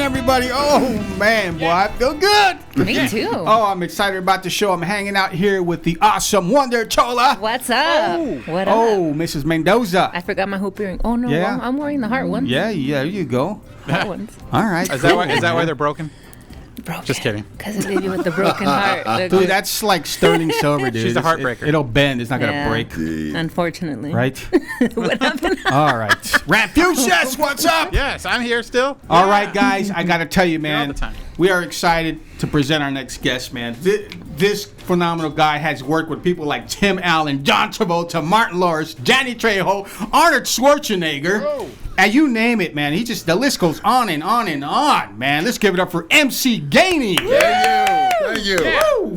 morning, everybody. Oh, man, boy, I feel good. Me too. Oh, I'm excited about the show. I'm hanging out here with the awesome Wonder Chola. What's up? What up? Oh, Mrs. Mendoza. I forgot my hoop earring. Oh, no, Yeah. I'm wearing the heart ones. Yeah, there you go. Heart ones. All right. Is that why they're broken? Broken. Just kidding. Because I leave you with the broken heart. Dude, that's like sterling silver, dude. She's a heartbreaker. It'll bend. It's not going to Yeah. break. Unfortunately. Right? What happened? All right. Ramfucius, what's up? Yes, I'm here still. All right, guys, I got to tell you, all man, the time. we are excited to present our next guest, man. This phenomenal guy has worked with people like Tim Allen, John Travolta, Martin Lawrence, Danny Trejo, Arnold Schwarzenegger, and you name it, man. The list goes on and on and on, man. Let's give it up for MC Gainey. Thank you.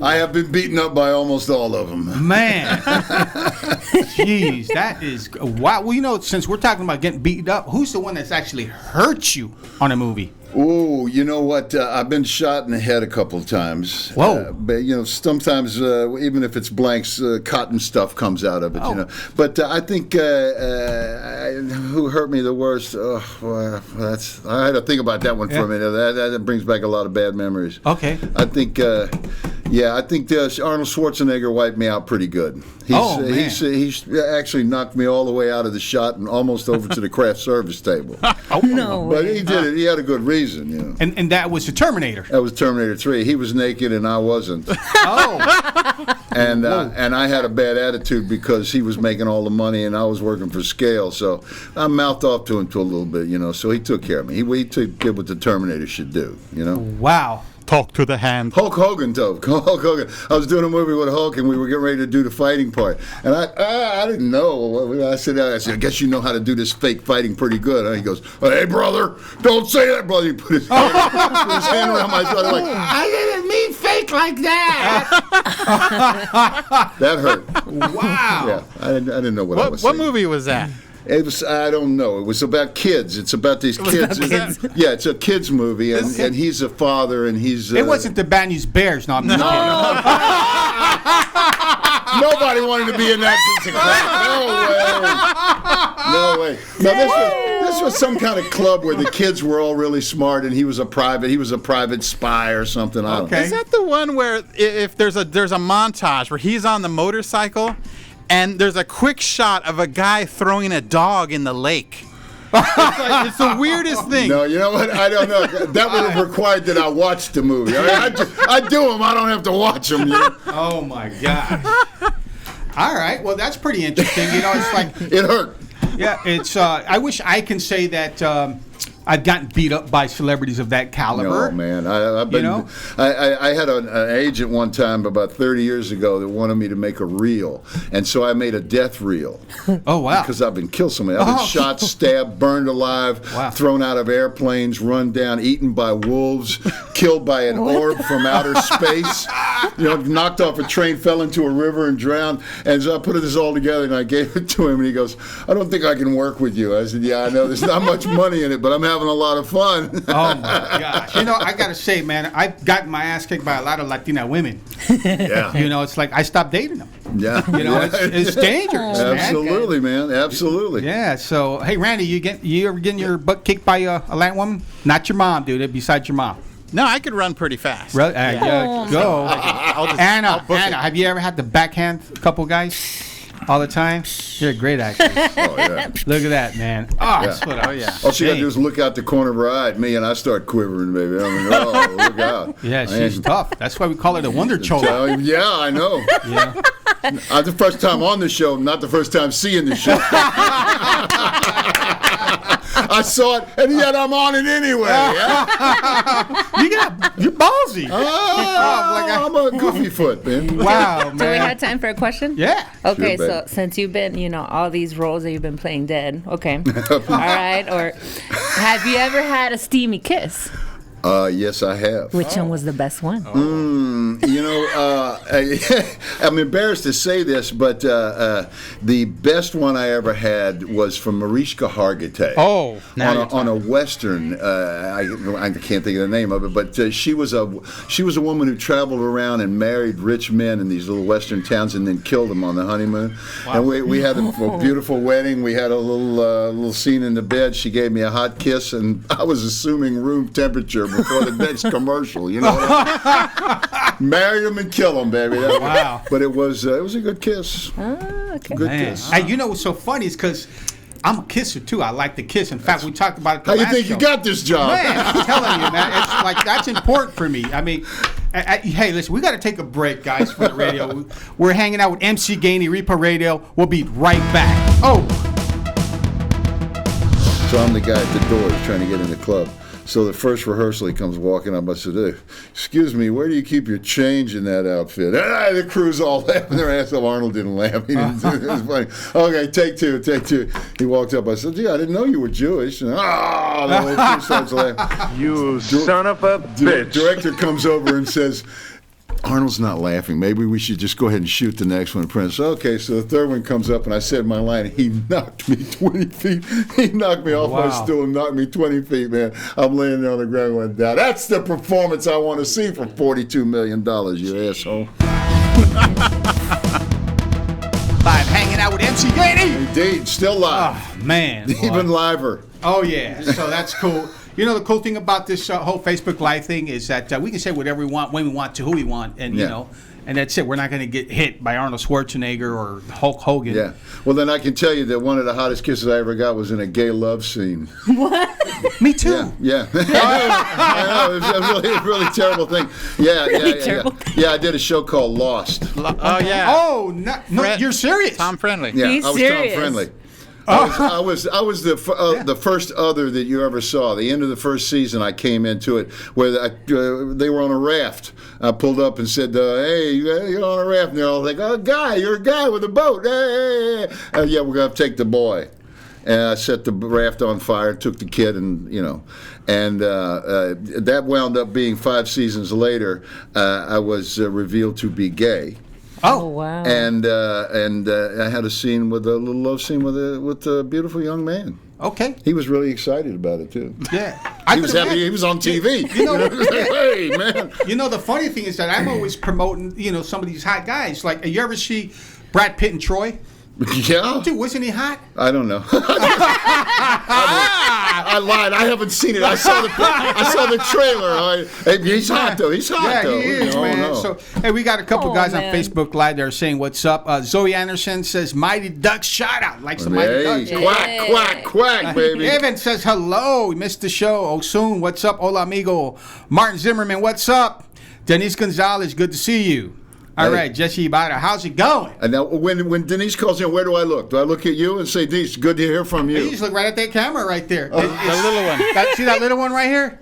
I have been beaten up by almost all of them. Man. Jeez, that is wow. Well, you know, since we're talking about getting beaten up, who's the one that's actually hurt you on a movie? Ooh, you know what? I've been shot in the head a couple of times. Whoa. But, you know, sometimes, even if it's blanks, cotton stuff comes out of it, you know. But I think who hurt me the worst? Oh, well, I had to think about that one for a minute. That brings back a lot of bad memories. Okay. I think, Arnold Schwarzenegger wiped me out pretty good. He's actually knocked me all the way out of the shot and almost over to the craft service table. No But way. he did it. He had a good reason, you know. And that was the Terminator. That was Terminator 3. He was naked and I wasn't. Oh. And I had a bad attitude because he was making all the money and I was working for scale. So I mouthed off to him a little bit, you know. So he took care of me. He did what the Terminator should do, you know. Wow. Talk to the hand. Hulk Hogan, though. Hulk Hogan. I was doing a movie with Hulk, and we were getting ready to do the fighting part. And I didn't know. I said, I guess you know how to do this fake fighting pretty good. And he goes, hey, brother, don't say that, brother. He put his hand around my shoulder like, I didn't mean fake like that. That hurt. Wow. Yeah, I didn't know what I was What saying. movie was that? It was, I don't know. It was about kids. It's about these kids. Yeah, it's a kids movie, and he's a father, and he's. It wasn't the Bad News Bears, no. I'm just kidding. Nobody wanted to be in that piece of crap. No way. No, this was some kind of club where the kids were all really smart, and he was a private spy or something. I don't know. Okay. Is that the one where if there's a montage where he's on the motorcycle and there's a quick shot of a guy throwing a dog in the lake? It's the weirdest thing. No, you know what? I don't know. That would have required that I watch the movie. I do them. I don't have to watch them. You know? Oh, my gosh. All right. Well, that's pretty interesting. You know, it's like, It hurt. yeah, it's, I wish I can say that I've gotten beat up by celebrities of that caliber. No, man. I've been, You know? I had an agent one time about 30 years ago that wanted me to make a reel. And so I made a death reel. Oh, wow. Because I've been killed so many. I've been shot, stabbed, burned alive, Wow. thrown out of airplanes, run down, eaten by wolves, killed by an orb from outer space, knocked off a train, fell into a river and drowned. And so I put this all together and I gave it to him and he goes, I don't think I can work with you. I said, yeah, I know. There's not much money in it, but I'm having a lot of fun. Oh, my gosh. You know, I got to say, man, I've gotten my ass kicked by a lot of Latina women. Yeah. You know, it's like I stopped dating them. Yeah. You know, it's dangerous, man. Absolutely, man. Absolutely. Yeah, so, hey, Randy, you ever getting your butt kicked by a Latin woman? Not your mom, dude. Besides your mom. No, I could run pretty fast. Go. I'll Anna, book it. have you ever had to backhand a couple guys all the time? You're a great actress. Oh, yeah. Look at that, man. Oh, that's what I, yeah. All she got to do is look out the corner of her eye at me, and I start quivering, baby. I mean, oh, look out. Yeah, she's tough. That's why we call her the Wonder Chola. Yeah, I know. Yeah. The first time on the show, not the first time seeing the show. I saw it, and yet I'm on it anyway. You're ballsy. I'm a goofy foot, man. Wow, man. Do we have time for a question? Yeah. Okay, Sure, so babe. since you've been, all these roles that you've been playing dead, okay. All right, or have you ever had a steamy kiss? Yes, I have. Which one was the best one? I'm embarrassed to say this, but the best one I ever had was from Mariska Hargitay. Oh, now on a Western. I can't think of the name of it, but she was a woman who traveled around and married rich men in these little Western towns and then killed them on the honeymoon. Wow. And we had a beautiful wedding. We had a little scene in the bed. She gave me a hot kiss, and I was assuming room temperature before the next commercial. You know, marry them and kill them, baby. Wow! But it was a good kiss. Oh, okay. Good kiss. Hey, you know what's so funny is because I'm a kisser too. I like to kiss. In fact, we talked about it. How you think you got this job? Man, I'm telling you, man. It's like that's important for me. I mean, hey, listen, we got to take a break, guys, for the radio. We're hanging out with MC Gainey, Repo Radio. We'll be right back. Oh. So I'm the guy at the door trying to get in the club. So the first rehearsal, he comes walking up. I said, hey, excuse me, where do you keep your change in that outfit? The crew's all laughing their ass off. Arnold didn't laugh. He didn't. It was funny. Okay, take two. He walked up. I said, gee, I didn't know you were Jewish. And, the whole crew starts laughing. You son of a bitch. Director comes over and says, Arnold's not laughing. Maybe we should just go ahead and shoot the next one. Prince. Okay, so the third one comes up, and I said my line. He knocked me 20 feet. He knocked me off my stool and knocked me 20 feet, man. I'm laying there on the ground going down. That's the performance I want to see for $42 million, you asshole. Live hanging out with MC Gainey. Indeed, still live. Oh, man. Even liver. Oh, yeah. So that's cool. You know, the cool thing about this whole Facebook Live thing is that we can say whatever we want, when we want, to who we want, and, you know, and that's it. We're not going to get hit by Arnold Schwarzenegger or Hulk Hogan. Yeah. Well, then I can tell you that one of the hottest kisses I ever got was in a gay love scene. What? Me too. Yeah. I know. It was a really terrible thing. Yeah. Yeah, I did a show called Lost. Oh, yeah. Oh, no, you're serious. Tom Friendly. Yeah, He's I was serious. Tom Friendly. I was the first other that you ever saw. The end of the first season, I came into it where they were on a raft. I pulled up and said, "Hey, you're on a raft." And they're all like, "Oh, guy, you're a guy with a boat." Hey. Yeah, we're gonna take the boy. And I set the raft on fire, took the kid, and that wound up being 5 seasons later. I was revealed to be gay. Oh, wow. And I had a scene with a little love scene with a beautiful young man. Okay. He was really excited about it too. Yeah. He was happy. He was on TV. You know, hey man. You know, the funny thing is that I'm always promoting, some of these hot guys. Like, you ever see Brad Pitt and Troy? Yeah. Dude, wasn't he hot? I don't know. I lied. I haven't seen it. I saw the trailer. He's hot though. He's hot though. Yeah, he is, man. No. So, hey, we got a couple guys man. on Facebook Live that are saying what's up. Zoe Anderson says Mighty Ducks shout out. Likes the Mighty Ducks. Quack, baby. Evan says hello. We missed the show. Osun, what's up? Hola, amigo. Martin Zimmerman, what's up? Denise Gonzalez, good to see you. All right, Jesse Ibarra, how's it going? And now, when Denise calls in, where do I look? Do I look at you and say, Denise, good to hear from you? You just look right at that camera right there. The little one. See that little one right here?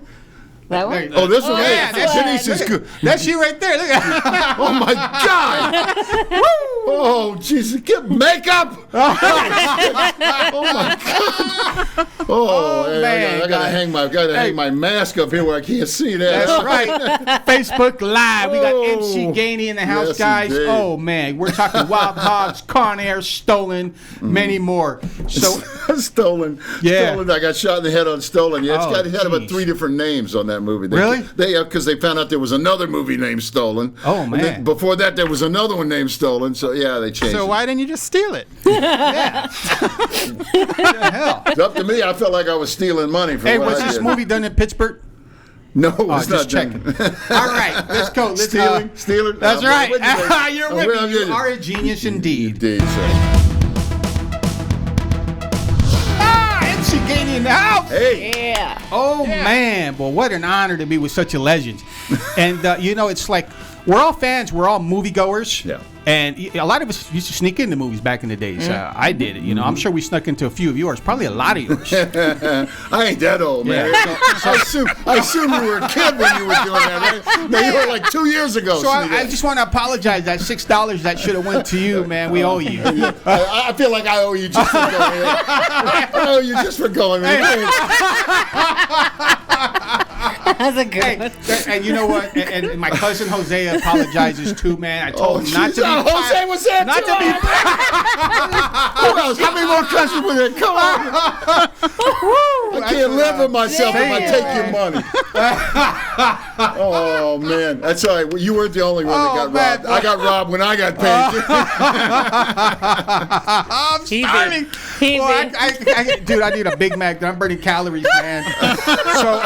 That one? Oh, this one? Yeah, Denise is good. That's you right there. Look at Oh, my God. Oh, Jesus. Get makeup. Oh, my God. Oh, hey, man. I got to hang my mask up here where I can't see that. That's right. Facebook Live. We got MC Gainey in the house, Yes, guys. indeed. Oh, man. We're talking Wild Hogs, Con Air, Stolen, many more. So, Stolen. Yeah. Stolen. I got shot in the head on Stolen. Yeah, it had about geez. 3 different names on that movie. Really? Because they found out there was another movie named Stolen. Oh, And man. then before that, there was another one named Stolen. So, yeah, they changed So it. why didn't you just steal it? yeah. What the hell? It's up to me. I felt like I was stealing money from Hey, what was I this did. movie done in Pittsburgh? No, it's Just not checking. done. All right, let's go. Let's, Stealing. That's right. You're You're with me. You are a genius indeed. Indeed, sir. MC Gainey in the house. Hey. Yeah. Oh, man. Well, what an honor to be with such a legend. And, it's like we're all fans. We're all moviegoers. Yeah. And a lot of us used to sneak into movies back in the days. I did it. I'm sure we snuck into a few of yours, probably a lot of yours. I ain't that old, man. I assume you were a kid when you were doing that, right? No, you were like 2 years ago. So I just want to apologize. That $6 that should have went to you, man. We owe you. I feel like I owe you just for going. I owe you just for going. That's a good Hey, one. and you know what? And my cousin Jose apologizes too, man. I told him not to be. Jose was there Not too. to be. Who else? How many more countries were there? Come on. I can't live with myself if I take your money. Oh, man. That's all right. Well, you weren't the only one that got robbed. I got robbed when I got paid. I'm starving. Dude, I need a Big Mac. I'm burning calories, man. So,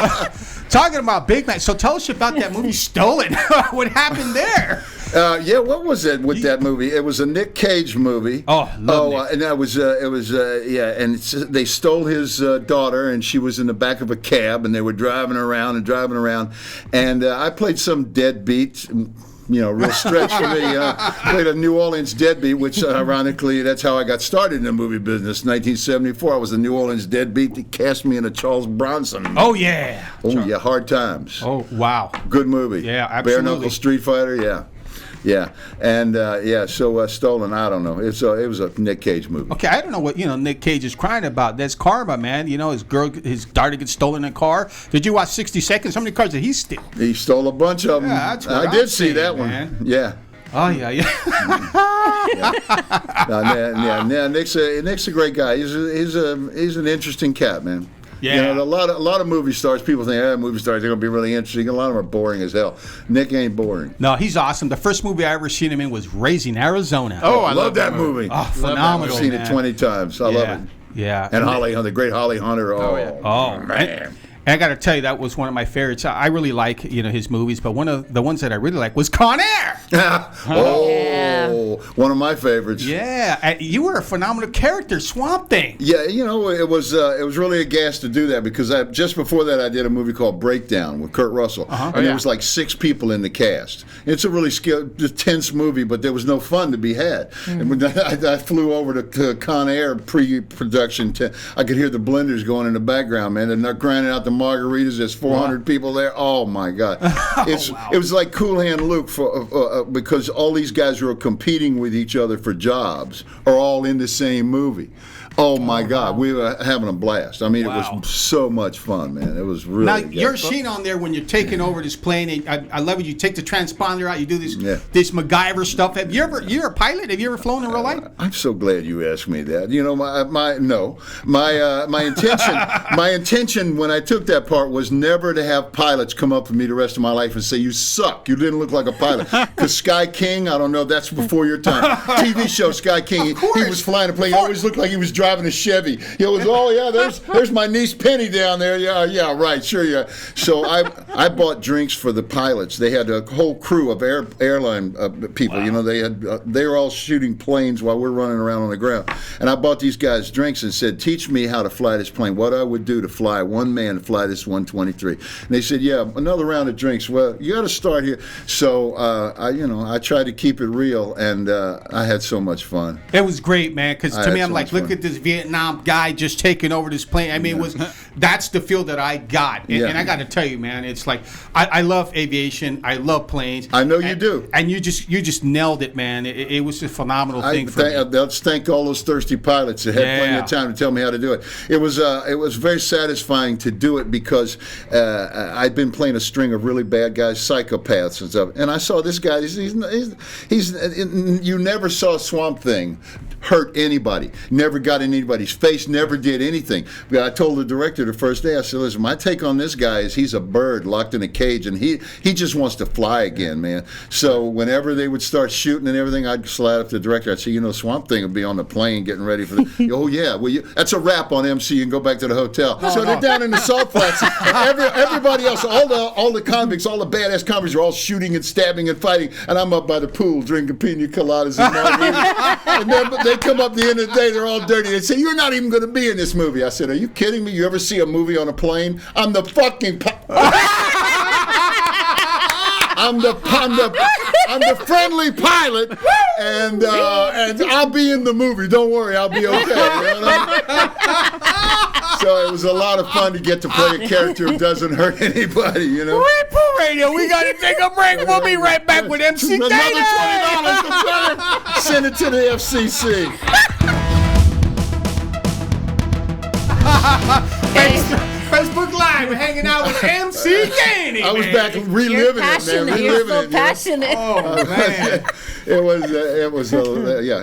talking about Big Mac. So, tell us about that movie, Stolen. What happened there? Yeah, what was it with that movie? It was a Nick Cage movie. Oh, love Nick. And that was and they stole his daughter, and she was in the back of a cab, and they were driving around, and I played some deadbeat. Real stretch for me. Played a New Orleans deadbeat, which ironically, that's how I got started in the movie business. 1974, I was a New Orleans deadbeat. They cast me in a Charles Bronson movie. Oh, yeah. Yeah, Hard Times. Oh, wow. Good movie. Yeah, absolutely. Bare Knuckle Street Fighter, yeah. Yeah, and so Stolen, I don't know. It was a Nick Cage movie. Okay, I don't know what Nick Cage is crying about. That's karma, man. His daughter gets stolen in a car. Did you watch 60 Seconds? How many cars did he steal? He stole a bunch of them. Yeah, that's what I I'm did see saying, that man. one. Yeah. Oh yeah. Nick's a great guy. He's an interesting cat, man. Yeah. A lot of movie stars. People think, movie stars are gonna be really interesting. A lot of them are boring as hell. Nick ain't boring. No, he's awesome. The first movie I ever seen him in was Raising Arizona. Oh, I love that movie. Oh, phenomenal. I've seen man. it 20 times. I love it. Yeah. And Holly Hunter, the great Holly Hunter. Oh man. And I got to tell you, that was one of my favorites. I really like, his movies, but one of the ones that I really like was Con Air. One of my favorites. Yeah, you were a phenomenal character, Swamp Thing. Yeah, it was really a gas to do that because just before that I did a movie called Breakdown with Kurt Russell, and there was like 6 people in the cast. It's a really tense movie, but there was no fun to be had. And when I flew over to Con Air pre-production. I could hear the blenders going in the background, man, and they're grinding out the margaritas. There's 400 people there. Oh my God! It was like Cool Hand Luke because all these guys who are competing with each other for jobs are all in the same movie. Oh my God, we were having a blast. I mean, it was so much fun, man. It was really. Now your scene on there when you're taking over this plane, I love it. You take the transponder out. You do this MacGyver stuff. You're a pilot? Have you ever flown in real life? I'm so glad you asked me that. My intention when I took that part was never to have pilots come up to me the rest of my life and say you suck. You didn't look like a pilot. Because Sky King, I don't know, that's before your time. TV show Sky King, he was flying a plane. He always looked like he was driving a Chevy. He was, there's my niece Penny down there. Yeah, right, sure, yeah. So I bought drinks for the pilots. They had a whole crew of airline people. Wow. They were all shooting planes while we're running around on the ground. And I bought these guys drinks and said, teach me how to fly this plane. What I would do to fly one man to fly this 123. And they said, yeah, another round of drinks. Well, you got to start here. So I tried to keep it real, and I had so much fun. It was great, man. Because to me, I'm like, look at this Vietnam guy just taking over this plane. I mean, that's the feel that I got. And I got to tell you, man, it's like I love aviation. I love planes. I know you do. And you just nailed it, man. It was a phenomenal thing for me. Let's thank all those thirsty pilots that had plenty of time to tell me how to do it. It was very satisfying to do it because I'd been playing a string of really bad guys, psychopaths and stuff, and I saw this guy. He's you never saw Swamp Thing hurt anybody, never got in anybody's face, never did anything. But I told the director the first day, I said, listen, my take on this guy is he's a bird locked in a cage, and he just wants to fly again, man. So whenever they would start shooting and everything, I'd slide up to the director. I'd say, Swamp Thing would be on the plane getting ready for the, oh yeah, well, that's a wrap on MC. You can go back to the hotel. So they're down in the salt flats. Everybody else, all the convicts, all the badass convicts are all shooting and stabbing and fighting, and I'm up by the pool drinking pina coladas and margaritas. And then they come up at the end of the day, they're all dirty. They say, you're not even going to be in this movie. I said, are you kidding me? You ever see a movie on a plane? I'm the fucking I'm the friendly pilot, and I'll be in the movie. Don't worry, I'll be okay. So it was a lot of fun to get to play a character who doesn't hurt anybody. Repo Radio, we got to take a break. We'll be right back with MC Another $20. Send it to the FCC. Facebook Live. We're hanging out with MC Gainey. I was man. back reliving You're it, man. passionate. Reliving You're so it. passionate. Oh man.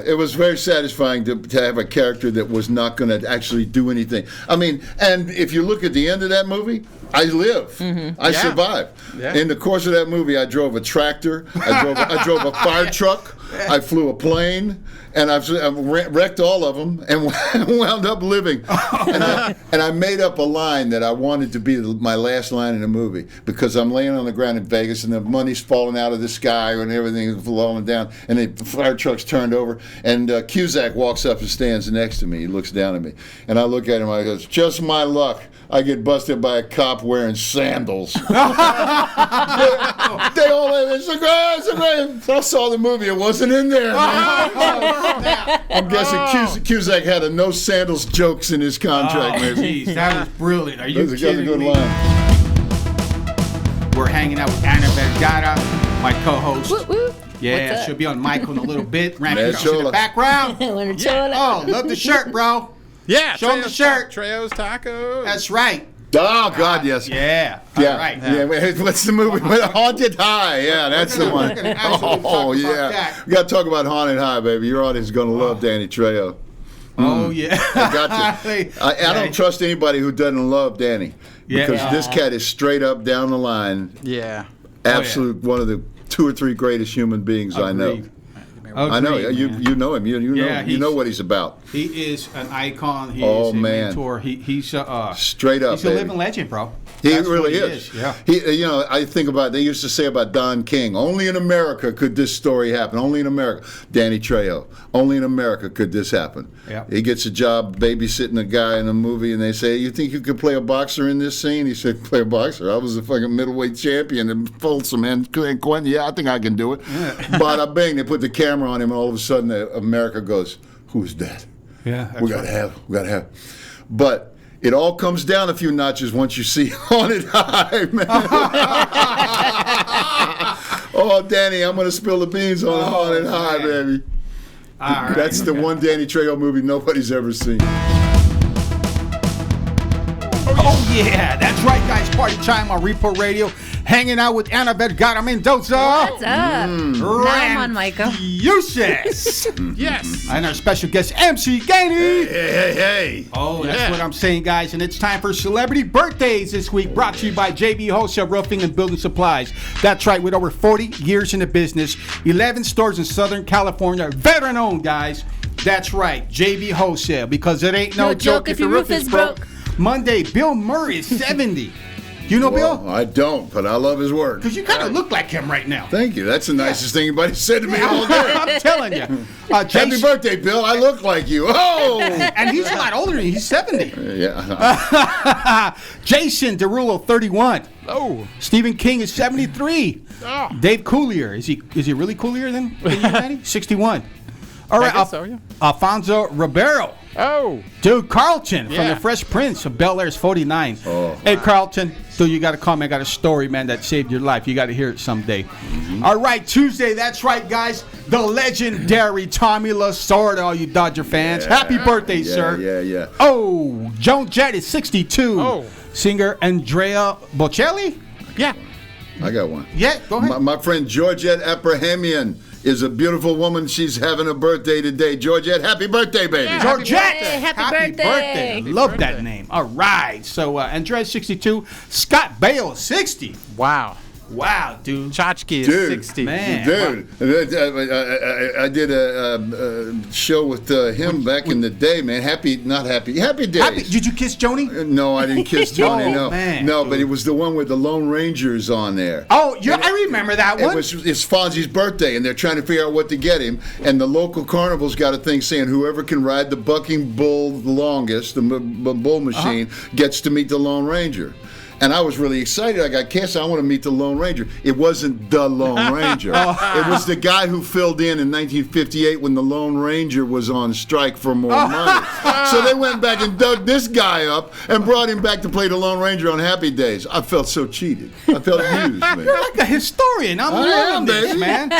It was very satisfying to have a character that was not going to actually do anything. I mean, and if you look at the end of that movie, I live. I survived. Yeah. In the course of that movie, I drove a tractor. I drove a fire truck. I flew a plane, and I wrecked all of them and wound up living. And I made up a line that I wanted to be my last line in the movie, because I'm laying on the ground in Vegas and the money's falling out of the sky and everything is falling down, and the fire truck's turned over, and Cusack walks up and stands next to me. He looks down at me, and I look at him. I goes, "Just my luck. I get busted by a cop wearing sandals." They all, it's a great. I saw the movie. It wasn't in there. Man. I'm guessing Cusack had a no sandals jokes in his contract. Oh, Maybe. jeez, that was brilliant. Are you That's a kidding good me? line. We're hanging out with Anna Vergara, my co-host. Whoop, whoop. Yeah, What's up? she'll be on Michael in a little bit. Ramping Mad up in the Chola. background. Wanna chill it? Oh, love the shirt, bro. Yeah, Show 'em the shirt. Trejo's Tacos. That's right. Oh God, yes. Yeah. Yeah. All right. Yeah. Wait, what's the movie? Haunted High. Yeah, that's the one. We're gonna actually talk Oh about yeah. that. We got to talk about Haunted High, baby. Your audience is gonna love Danny Trejo. Oh yeah. I got to. I don't trust anybody who doesn't love Danny, Yeah. because this cat is straight up down the line. Yeah. Absolute one of the 2 or 3 greatest human beings I know. Agreed. I know Agreed, you. man. You know him. You Yeah, know. You know what he's about. He is an icon. He Oh, is a man. mentor. He's Straight up, he's a baby. living legend, bro. He That's what really is. Yeah. He, I think about. They used to say about Don King. Only in America could this story happen. Only in America. Danny Trejo. Only in America could this happen. Yeah. He gets a job babysitting a guy in a movie, and they say, "You think you could play a boxer in this scene?" He said, "Play a boxer? I was a fucking middleweight champion in Folsom and Quentin. Yeah, I think I can do it." Bada bing. They put the camera on him, and all of a sudden, America goes, "Who's that?" Yeah. We gotta have. But it all comes down a few notches once you see Haunted High, man. Oh, Danny, I'm gonna spill the beans on Haunted High, man. baby. All right. That's the one Danny Trejo movie nobody's ever seen. Oh yeah, that's right, guys. Party time on Repo Radio. Hanging out with Anna Vergara Mendoza. What's up? Now I'm on, Michael. Uses. Yes. And our special guest, MC Gainey. Hey. Oh, that's what I'm saying, guys. And it's time for celebrity birthdays this week, brought to you by JB Wholesale Roofing and Building Supplies. That's right, with over 40 years in the business, 11 stores in Southern California, veteran owned, guys. That's right, JB Wholesale, because it ain't no joke if your roof is broke. Monday, Bill Murray is 70. You know Well, Bill? I don't, but I love his work. Because you kind of look like him right now. Thank you. That's the nicest thing anybody said to me all day. I'm telling you. Happy birthday, Bill. I look like you. Oh! And he's a lot older than you. He's 70. Yeah. Jason Derulo, 31. Oh. Stephen King is 73. Oh. Dave Coulier, is he really coolier than you, Danny? 61. All right, guess so, yeah. Alfonso Ribeiro. Oh. Dude, Carlton from Yeah. the Fresh Prince of Bel Air is 49. Oh, Hey, Carlton, dude, you got to call me. I got a story, man, that saved your life. You got to hear it someday. All right, Tuesday, that's right, guys. The legendary Tommy Lasorda, all you Dodger fans. Happy birthday, sir. Yeah. Oh, Joan Jett is 62. Oh. Singer Andrea Bocelli? Yeah. I got one. Yeah, go ahead. My friend Georgette Abrahamian is a beautiful woman. She's having a birthday today. Georgette, happy birthday, baby. Yeah. Georgette, Happy birthday. Love Happy that birthday. name. All right. So, Andrea's 62. Scott Bale, 60. Wow. Wow, dude. Chachki is Dude. 60. Man. Dude, I did a show with him back in the day, man. Happy days. Did you kiss Joni? No, I didn't kiss Tony. Oh, no, man, no, dude. but it was the one with the Lone Rangers on there. Oh, I remember that one. It's Fonzie's birthday, and they're trying to figure out what to get him. And the local carnival's got a thing saying whoever can ride the bucking bull the longest, the bull machine, gets to meet the Lone Ranger. And I was really excited. I got cast. I want to meet the Lone Ranger. It wasn't the Lone Ranger. It was the guy who filled in 1958 when the Lone Ranger was on strike for more money. So they went back and dug this guy up and brought him back to play the Lone Ranger on Happy Days. I felt so cheated. I felt used, man. You're like a historian. I'm I loving am, this, baby. man.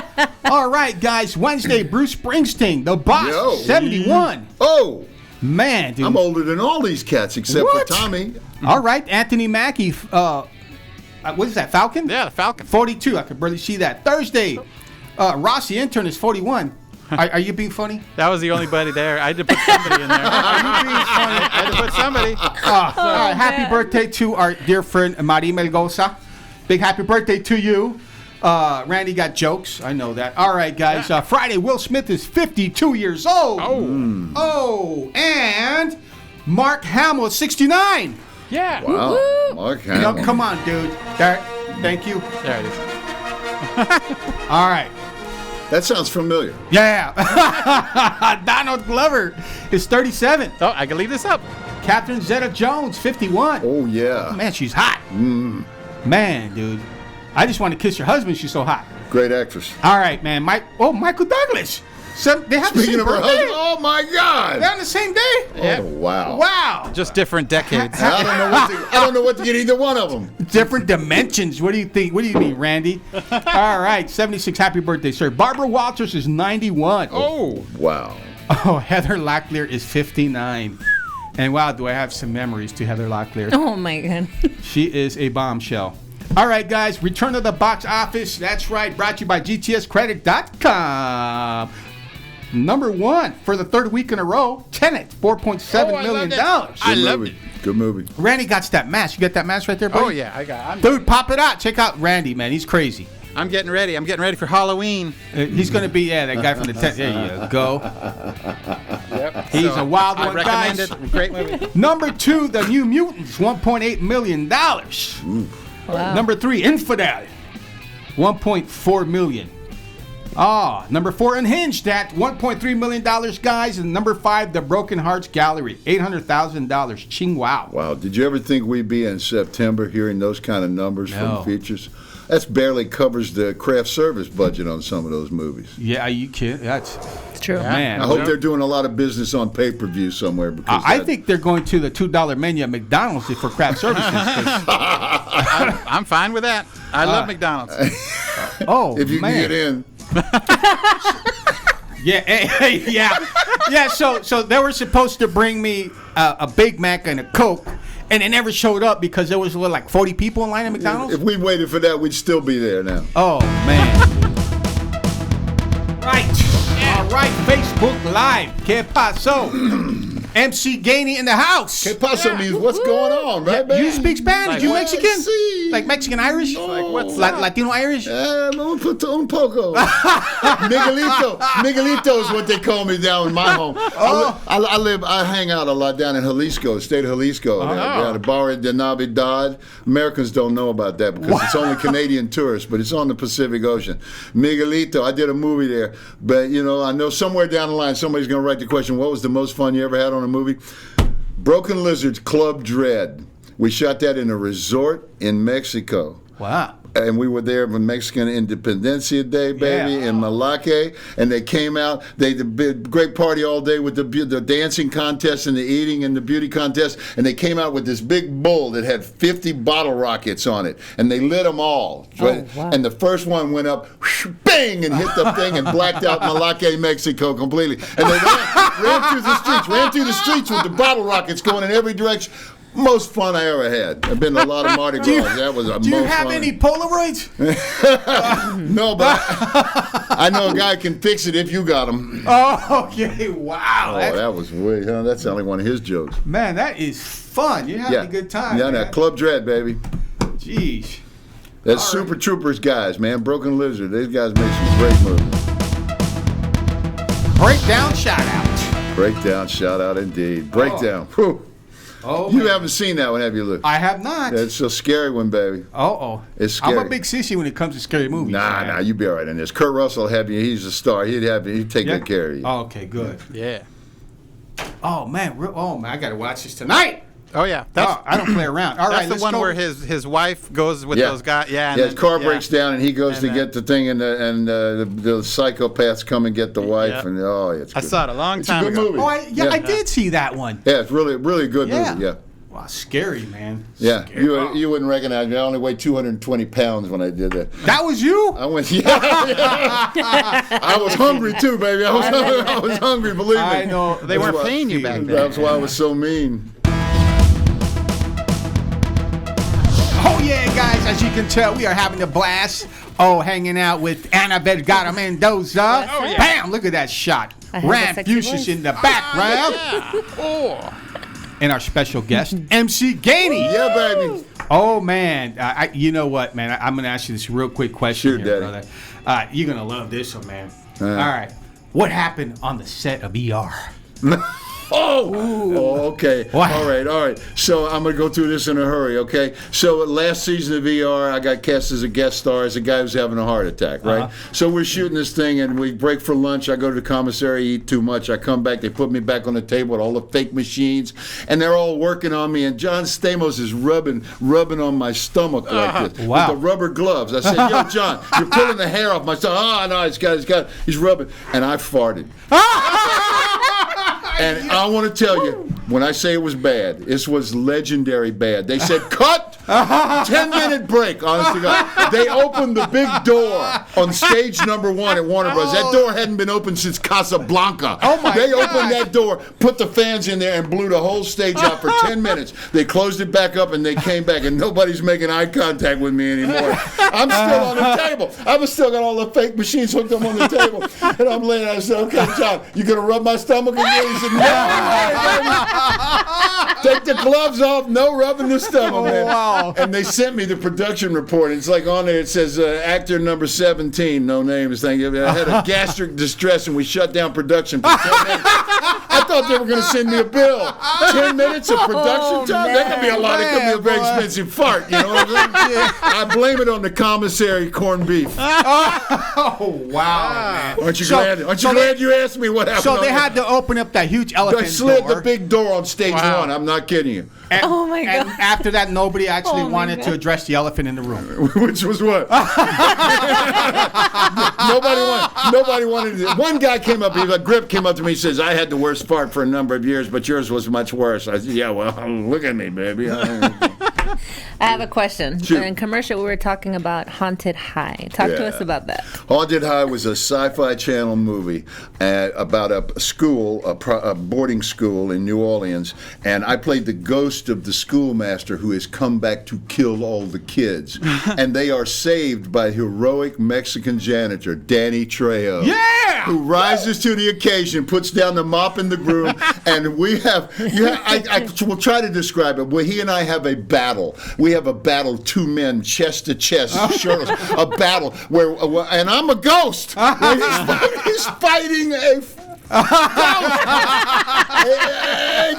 All right, guys. Wednesday, Bruce Springsteen, the Bosch, Yo. 71. Oh, Man, dude. I'm older than all these cats except What? for Tommy. All right, Anthony Mackie. What is that, Falcon? Yeah, the Falcon. 42. I could barely see that. Thursday, Rossi intern is 41. Are you being funny? That was the only buddy there. I had to put somebody in there. Are you being funny? I had to put somebody. All right, happy birthday to our dear friend Mari Melgoza. Big happy birthday to you. Randy got jokes. I know that. All right, guys. Friday, Will Smith is 52 years old. Oh, and Mark Hamill is 69. Yeah. Wow. Mark Hamill. Come on, dude. Thank you. There it is. All right. That sounds familiar. Yeah. Donald Glover is 37. Oh, I can leave this up. Catherine Zeta-Jones, 51. Oh, yeah. Man, she's hot. Man, dude. I just want to kiss your husband. She's so hot. Great actress. All right, man. Michael Douglas. They have the Speaking same of her birthday. husband, oh, my God. They're on the same day. Yeah. Oh, wow. Wow. Just different decades. I don't know what to get either one of them. Different dimensions. What do you think? What do you mean, Randy? All right. 76. Happy birthday, sir. Barbara Walters is 91. Oh. Wow. Oh, Heather Locklear is 59. And wow, do I have some memories to Heather Locklear. Oh my God. She is a bombshell. All right, guys. Return to the box office. That's right. Brought to you by GTScredit.com. Number one for the third week in a row. Tenet, $4.7 million. I love it. Good movie. Randy got that mask. You got that mask right there, buddy? Oh, yeah. I'm Dude, pop it out. Check out Randy, man. He's crazy. getting ready. I'm getting ready for Halloween. He's going to be, that guy from the tent. There you go. Yep. He's a wild one, I recommend guys. it. Great movie. Number two, The New Mutants, $1.8 million. Wow. Number three, Infidel, $1.4 million. Number four, Unhinged at $1.3 million, guys. And number five, The Broken Hearts Gallery, $800,000. Ching wow. Wow. Did you ever think we'd be in September hearing those kind of numbers No. from features? That's barely covers the craft service budget on some of those movies. Yeah, are you kidding? That's It's true. man. I hope they're doing a lot of business on pay-per-view somewhere. Because I think they're going to the $2 menu at McDonald's for craft services. 'cause- I'm fine with that. I love McDonald's. oh, if you man. can get in. Yeah. So they were supposed to bring me a Big Mac and a Coke, and they never showed up because there was like 40 people in line at McDonald's. If we waited for that, we'd still be there now. Oh man. Right. All right. Facebook Live. Que paso? MC Gainey in the house. Que paso means what's going on, right, man? You speak Spanish? Like You what? Mexican? Sí. Like Mexican Irish? Like, what's Like that? Latino Irish? Un poco. Miguelito. Miguelito is what they call me down in my home. I hang out a lot down in Jalisco, state of Jalisco. Down the Barra de Navidad. Americans don't know about that because it's only Canadian tourists, but it's on the Pacific Ocean. Miguelito, I did a movie there. But, I know somewhere down the line somebody's going to write the question, what was the most fun you ever had on a movie? Broken Lizards, Club Dread. We shot that in a resort in Mexico. Wow. And we were there for Mexican Independencia Day, baby, Yeah. in Malake. And they came out. They did a great party all day with the dancing contest and the eating and the beauty contest. And they came out with this big bowl that had 50 bottle rockets on it. And they lit them all. Oh, wow. And the first one went up, whoosh, bang, and hit the thing and blacked out Malake, Mexico completely. And they ran through the streets with the bottle rockets going in every direction. Most fun I ever had. I've been to a lot of Mardi Gras. That was a Do you most have fun. any Polaroids? No, but I know a guy can fix it if you got him. Oh, okay. Wow. Oh, that was way. That sounded like one of his jokes. Man, that is fun. You're having a good time. Yeah, man. that Club Dread, baby. Jeez. That's Super Troopers guys, man. Broken Lizard. These guys make some great movies. Breakdown shout out. Breakdown, shout out indeed. Breakdown. Whew. Oh, You man. haven't seen that one, have you, Luke? I have not. It's a scary one, baby. It's I'm scary. a big sissy when it comes to scary movies. Nah, you be all right in this. Kurt Russell have you. He's a star. He'd take good care of you. Oh, okay, good. Yeah. Oh man, I gotta watch this tonight. Oh, yeah. That's, I don't play around. All right, that's the let's one go. where his wife goes with Yeah. those guys. Yeah. And Yeah, then, his car breaks down and he goes And, to get the thing, and the psychopaths come and get the wife, Yeah. and it's I good. saw it a long It's a time good ago. movie. I did see that one. Yeah, it's really good Yeah. movie. Yeah. Wow, scary, man. Yeah, Scary. you wouldn't recognize me. I only weighed 220 pounds when I did that. That was you? I went, yeah. I was hungry too, baby. I was hungry, believe me. I know. They weren't paying you back then. That's why I was so mean. Oh, yeah, guys, as you can tell, we are having a blast. Oh, hanging out with Ana Vergara Mendoza. Oh, yeah. Bam, look at that shot. I have a Rand sexy Fuchsia's voice. in the background. And our special guest, MC Gainey. Yeah, baby. Oh, man. You know what, man? I'm going to ask you this real quick question Shoot, here, Daddy. brother. You're going to love this one, man. All right. What happened on the set of ER? Oh, okay. Wow. All right. So I'm going to go through this in a hurry, okay? So last season of ER, I got cast as a guest star as a guy who's having a heart attack, right? So we're shooting this thing, and we break for lunch. I go to the commissary, eat too much. I come back. They put me back on the table with all the fake machines, and they're all working on me, and John Stamos is rubbing on my stomach like this Wow. with the rubber gloves. I said, yo, John, you're pulling the hair off my stomach. Oh, no, he's rubbing. And I farted. And I want to tell you, when I say it was bad, this was legendary bad. They said, cut! 10-minute break, honest to God. They opened the big door on stage number 1 at Warner Bros. That door hadn't been opened since Casablanca. Oh, my They God. opened that door, put the fans in there, and blew the whole stage out for 10 minutes. They closed it back up, and they came back, and nobody's making eye contact with me anymore. I'm still on the table. I've still got all the fake machines hooked up on the table. And I'm laying there. I said, okay, John, you going to rub my stomach again? He said, no way, baby. Take the gloves off. No rubbing the stomach, man. wow. And they sent me the production report. It's like on there, it says actor number 17, no names. Thank you. I had a gastric distress, and we shut down production for 10 minutes. I thought they were going to send me a bill. 10 minutes of production time? That could be a lot. It could be a very expensive fart. You know what I'm saying? I blame it on the commissary corned beef. Oh, wow, man. Aren't you glad? Aren't you glad you asked me what happened? So on they that? had to open up that huge elephant They slid door. the big door on stage 1. I'm not kidding you. And, Oh, my and God. after that, nobody actually Oh, my wanted to God. address the elephant in the room. Which was what? Nobody wanted it. One guy came up, Grip came up to me and says, I had the worst fart for a number of years, but yours was much worse. I said, yeah, well, look at me, baby. I have a question. Shoot. In commercial, we were talking about Haunted High. Talk to Yeah. us about that. Haunted High was a Sci-Fi Channel movie about a school, a boarding school in New Orleans, and I played the ghost of the schoolmaster who has come back to kill all the kids. And they are saved by heroic Mexican janitor, Danny Trejo. Yeah! Who rises to the occasion, puts down the mop and the broom, and I will try to describe it. Well, he and I have a battle. We have a battle, 2 men, chest to chest, shirtless. A battle where, and I'm a ghost. He's fighting a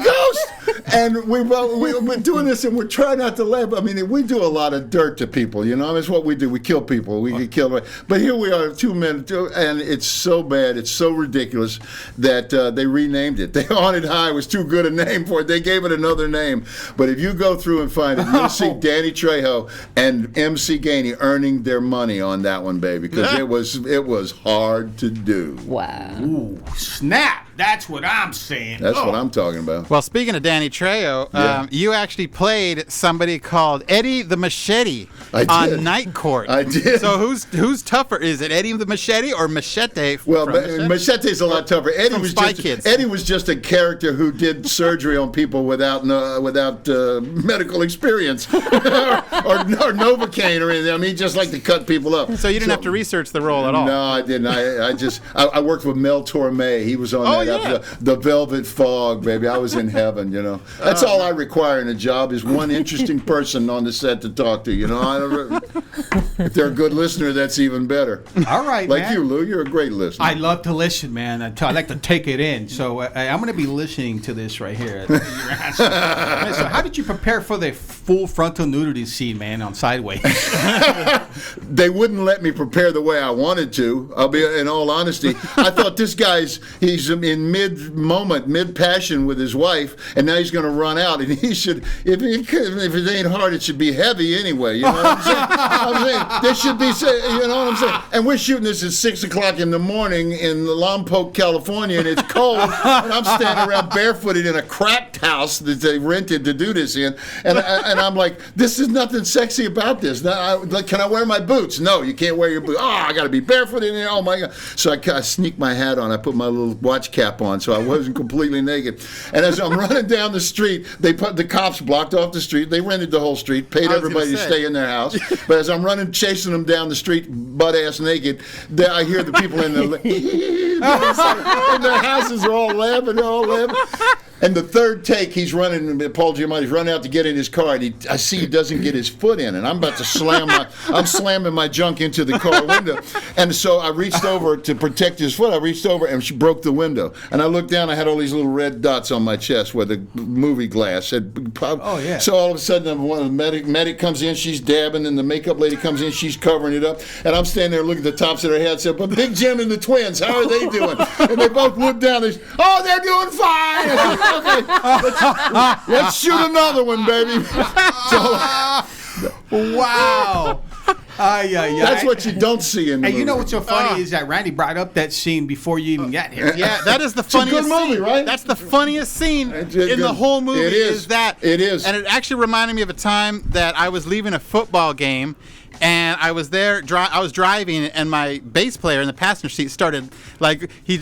ghost. And we've been doing this, and we're trying not to laugh. I mean, we do a lot of dirt to people, you know. I mean, it's what we do. We kill people. We get killed. But here we are, 2 men, and it's so bad. It's so ridiculous that they renamed it. They Haunted High was too good a name for it. They gave it another name. But if you go through and find it, you'll see Danny Trejo and MC Gainey earning their money on that one, baby, because it was hard to do. Wow. Ooh, snap. That's what I'm saying. That's what I'm talking about. Well, speaking of Danny Trejo, Yeah. you actually played somebody called Eddie the Machete I on did. Night Court. I did. So who's tougher? Is it Eddie the Machete or Machete? Well, from Machete's a lot tougher. Eddie From was Spy just Kids. Eddie was just a character who did surgery on people without medical experience or Novocaine or anything. I mean, he just liked to cut people up. So you didn't have to research the role at all. No, I didn't. I worked with Mel Torme. He was on that yeah. episode, The Velvet Fog, baby. I was in heaven, you know. That's all I require in a job is one interesting person on the set to talk to, you know. If they're a good listener, that's even better. All right, Like man. you, Lou. You're a great listener. I love to listen, man. I like to take it in. So I'm going to be listening to this right here. You're asking. Man, so how did you prepare for the full frontal nudity scene, man, on Sideways? They wouldn't let me prepare the way I wanted to. I'll be in all honesty. I thought this guy's he's in in mid-passion with his wife, and now he's going to run out. And he should, if it ain't hard, it should be heavy anyway. You know what I'm saying? I'm saying there should be, you know what I'm saying? And we're shooting this at 6 o'clock in the morning in Lompoc, California, and it's cold, and I'm standing around barefooted in a cracked house that they rented to do this in, and I'm like, this is nothing sexy about this. Now, can I wear my boots? No, you can't wear your boots. Oh, I got to be barefoot in here. Oh my God! So I sneaked my hat on. I put my little watch cap on, so I wasn't completely naked. And as I'm running down the street, the cops blocked off the street. They rented the whole street, paid everybody to stay in their house. But as I'm running, chasing them down the street, butt ass naked, I hear the people in their houses are all laughing. They're all laughing. And the third take, he's running. Paul Giamatti's running out to get in his car, and I see he doesn't get his foot in, and I'm about to I'm slamming my junk into the car window, and so I reached over to protect his foot. I reached over and she broke the window, and I looked down. I had all these little red dots on my chest where the movie glass had. Oh yeah. So all of a sudden, one of the medic comes in. She's dabbing, and the makeup lady comes in. She's covering it up, and I'm standing there looking at the tops of their heads. Said, "But Big Jim and the twins, how are they doing?" And they both looked down. They're doing fine. I said, okay, let's shoot another one, baby. Wow. That's what you don't see in the movie. You know what's so funny is that Randy brought up that scene before you even got here. Yeah, that is the funniest movie, scene. right? That's the funniest scene in the whole movie. It is that. It is. And it actually reminded me of a time that I was leaving a football game, and I was there. I was driving, and my bass player in the passenger seat started he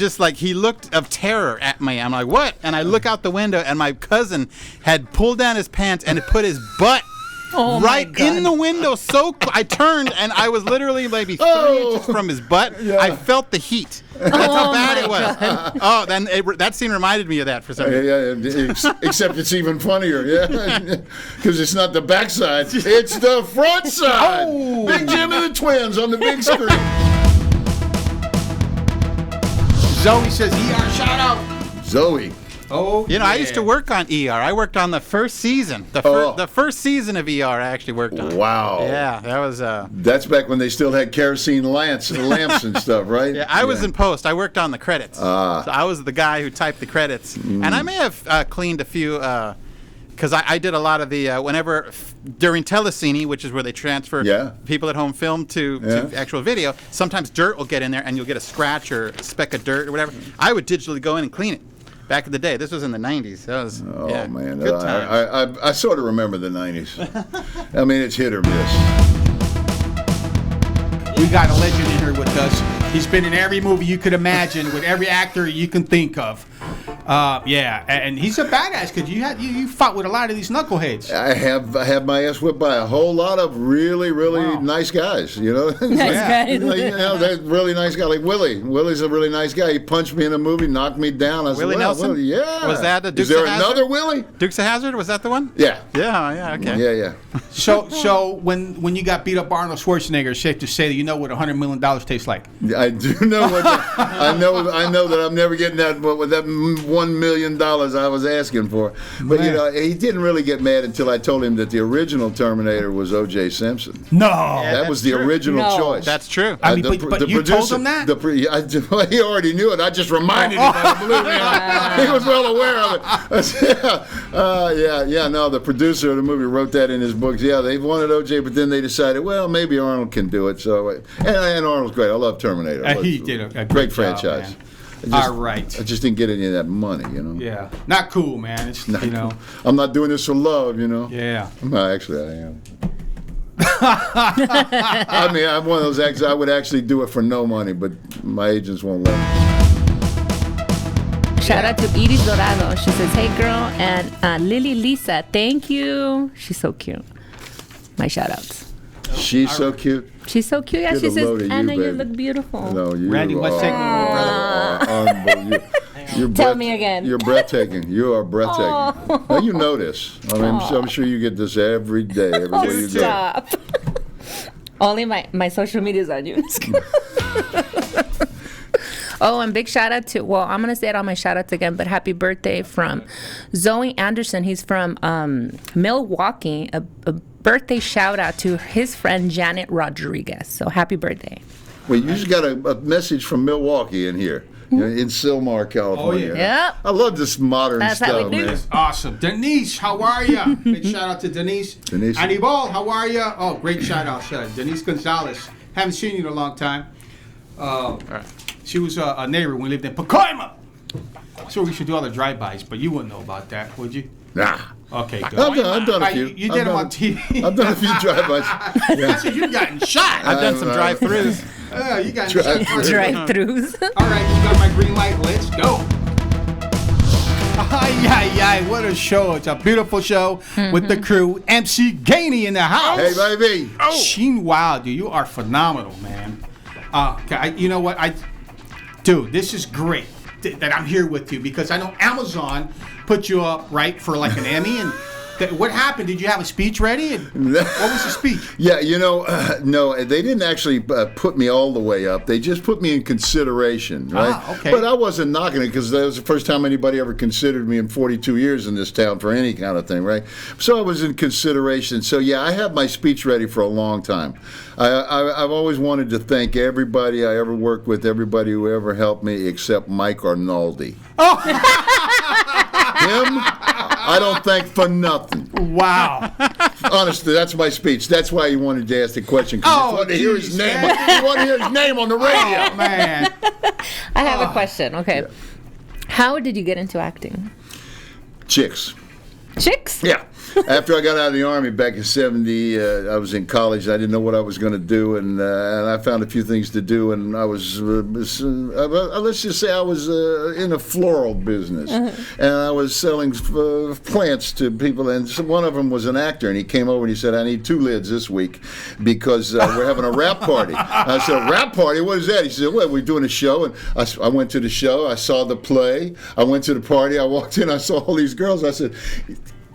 looked of terror at me. I'm like, what? And I look out the window, and my cousin had pulled down his pants and had put his butt. Oh right in the window, I turned, and I was literally maybe 3 inches from his butt. Yeah. I felt the heat. That's how bad it was. Then that scene reminded me of that for some reason. Yeah, except it's even funnier, yeah, because it's not the backside, it's the front side. Oh. Big Jim and the twins on the big screen. Zoe says, ER shout out. Zoe. Oh, I used to work on ER. I worked on the first season. The first season of ER I actually worked on. Wow. Yeah, that was... That's back when they still had kerosene lamps and stuff, right? Yeah, I was in post. I worked on the credits. So I was the guy who typed the credits. And I may have cleaned a few... Because I did a lot of the... during telecine, which is where they transfer people at home film to actual video, sometimes dirt will get in there and you'll get a scratch or a speck of dirt or whatever. I would digitally go in and clean it. Back in the day. This was in the 90s. That was, man. Good times. I sort of remember the 90s. I mean, it's hit or miss. We got a legend in here with us. He's been in every movie you could imagine with every actor you can think of. And he's a badass because you fought with a lot of these knuckleheads. I have my ass whipped by a whole lot of really nice guys. You know, guys. They're really nice guys. Like Willie. Willie's a really nice guy. He punched me in a movie, knocked me down. I said, Willie Nelson? Willie, yeah. Was that the Dukes of Hazzard? Is there another Willie? Dukes of Hazzard? Was that the one? Yeah. Yeah. Okay. Yeah. So when you got beat up by Arnold Schwarzenegger, it's safe to say that you know what $100 million tastes like. I do know what I know that I'm never getting that $1 million I was asking for. But he didn't really get mad until I told him that the original Terminator was O.J. Simpson. No, that was the original choice. That's true. I mean, but you told him that? He already knew it. I just reminded him. Believe me, he was well aware of it. No, the producer of the movie wrote that in his books. Yeah, they wanted O.J., but then they decided, well, maybe Arnold can do it. So, and Arnold's great. I love Terminator. He did a great job, franchise. Man. All right. I just didn't get any of that money, Yeah, not cool, man. It's not cool. I'm not doing this for love, Yeah. No, actually, I am. I mean, I'm one of those actors. I would actually do it for no money, but my agents won't let me. Shout out to Iris Dorado. She says, "Hey, girl," and Lily Lisa. Thank you. She's so cute. My shout outs. She's so cute. She's so cute. Yeah, Get she says, you "Anna, you look beautiful." No, you Randy, what's you're Tell me again. You're breathtaking. You are breathtaking. Now, you know this. I mean, I'm sure you get this every day, everywhere you go. Stop. Only my social media's on you. Oh, and big shout out to, I'm going to say it on my shout outs again, but happy birthday from Zoe Anderson. He's from Milwaukee. A birthday shout out to his friend Janet Rodriguez. So happy birthday. Well, you just got a message from Milwaukee in here. in Sylmar, California. Oh, yeah. Yep. I love this modern That's how stuff, we do. man. Awesome. Denise, how are you? Big shout out to Denise. Denise. Anibal, how are you? Oh, great shout out. Denise Gonzalez. Haven't seen you in a long time. She was a neighbor when we lived in Pacoima. So we should do all the drive-bys, but you wouldn't know about that, would you? Nah. Okay, good. I've done a few. You did them on TV. I've done a few drive-bys. I said you've gotten shot. I've done some drive-throughs. You got Drive-throughs. All right, you got my green light. Let's go. Ay, what a show. It's a beautiful show with the crew. MC Gainey in the house. Hey, baby. Sheen, wow, dude, you are phenomenal, man. You know what? Dude, this is great that I'm here with you because I know Amazon put you up, right, for like an Emmy. And what happened? Did you have a speech ready? And what was the speech? Yeah, no, they didn't actually put me all the way up. They just put me in consideration, right? Okay. But I wasn't knocking it because that was the first time anybody ever considered me in 42 years in this town for any kind of thing, right? So I was in consideration. So, yeah, I had my speech ready for a long time. I've always wanted to thank everybody I ever worked with, everybody who ever helped me, except Mike Arnoldi. Oh. Him, I don't thank for nothing. Wow. Honestly, that's my speech. That's why you wanted to ask the question, because you wanted to hear his name. You want to hear his name on the radio. Oh, man. I have a question. Okay. Yeah. How did you get into acting? Chicks. Chicks? Yeah. After I got out of the Army back in 70, I was in college. I didn't know what I was going to do, and I found a few things to do, and I was, let's just say I was in a floral business, and I was selling plants to people, and one of them was an actor, and he came over and he said, I need 2 lids this week because we're having a rap party. I said, a rap party? What is that? He said, well, we're doing a show, and I went to the show. I saw the play. I went to the party. I walked in. I saw all these girls. I said,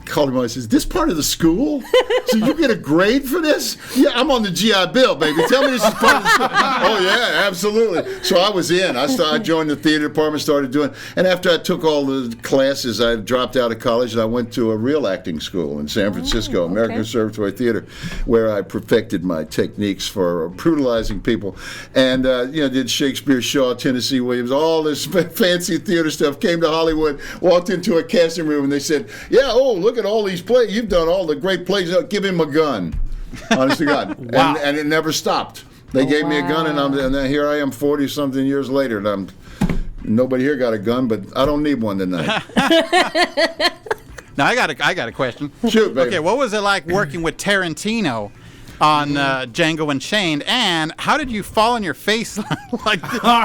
called him. I said, "Is this part of the school? So you get a grade for this?" "Yeah, I'm on the GI Bill, baby. Tell me this is part of the school." "Oh yeah, absolutely." So I was in. I joined the theater department, started doing. And after I took all the classes, I dropped out of college and I went to a real acting school in San Francisco, American Conservatory Theater, where I perfected my techniques for brutalizing people. And did Shakespeare, Shaw, Tennessee Williams, all this fancy theater stuff. Came to Hollywood, walked into a casting room, and they said, "Yeah, oh, look at all these plays. You've done all the great plays. Give him a gun." Honest to God. Wow. And it never stopped. They gave me a gun, and then here I am 40-something years later, and nobody here got a gun, but I don't need one tonight. Now, I got a question. Shoot, baby. Okay, what was it like working with Tarantino on Django Unchained, and how did you fall on your face like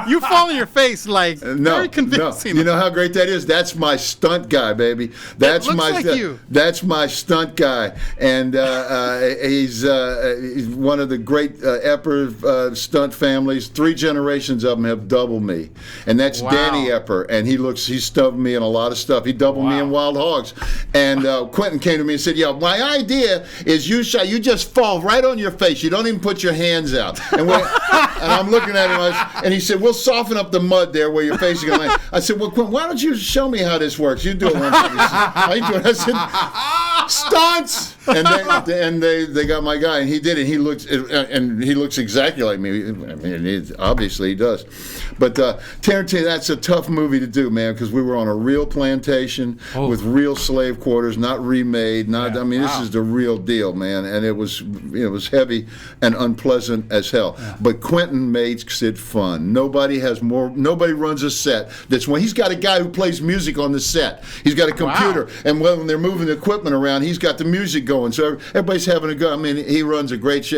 you fall on your face like very convincing? No. You know how great that is? That's my stunt guy, baby. That's That's my stunt guy, and he's one of the great Epper stunt families. 3 generations of them have doubled me, and that's Danny Epper, and he's stubbed me in a lot of stuff. He doubled me in Wild Hogs, and Quentin came to me and said, "Yeah, my idea is you just fall right on your face. You don't even put your hands out." And I'm looking at him, and he said, "We'll soften up the mud there where your face is going to land." I said, "Well, Quentin, why don't you show me how this works? You do it one time." He said, "How you doing?" I said, "Stunts!" And they got my guy, and he did it. He looks exactly like me. I mean, obviously he does. But Tarantino, that's a tough movie to do, man, because we were on a real plantation with real slave quarters, not remade. This is the real deal, man. And it was heavy and unpleasant as hell. Yeah. But Quentin makes it fun. Nobody runs a set that's when he's got a guy who plays music on the set. He's got a computer, and when they're moving the equipment around, he's got the music going. So everybody's having a go. I mean, he runs a great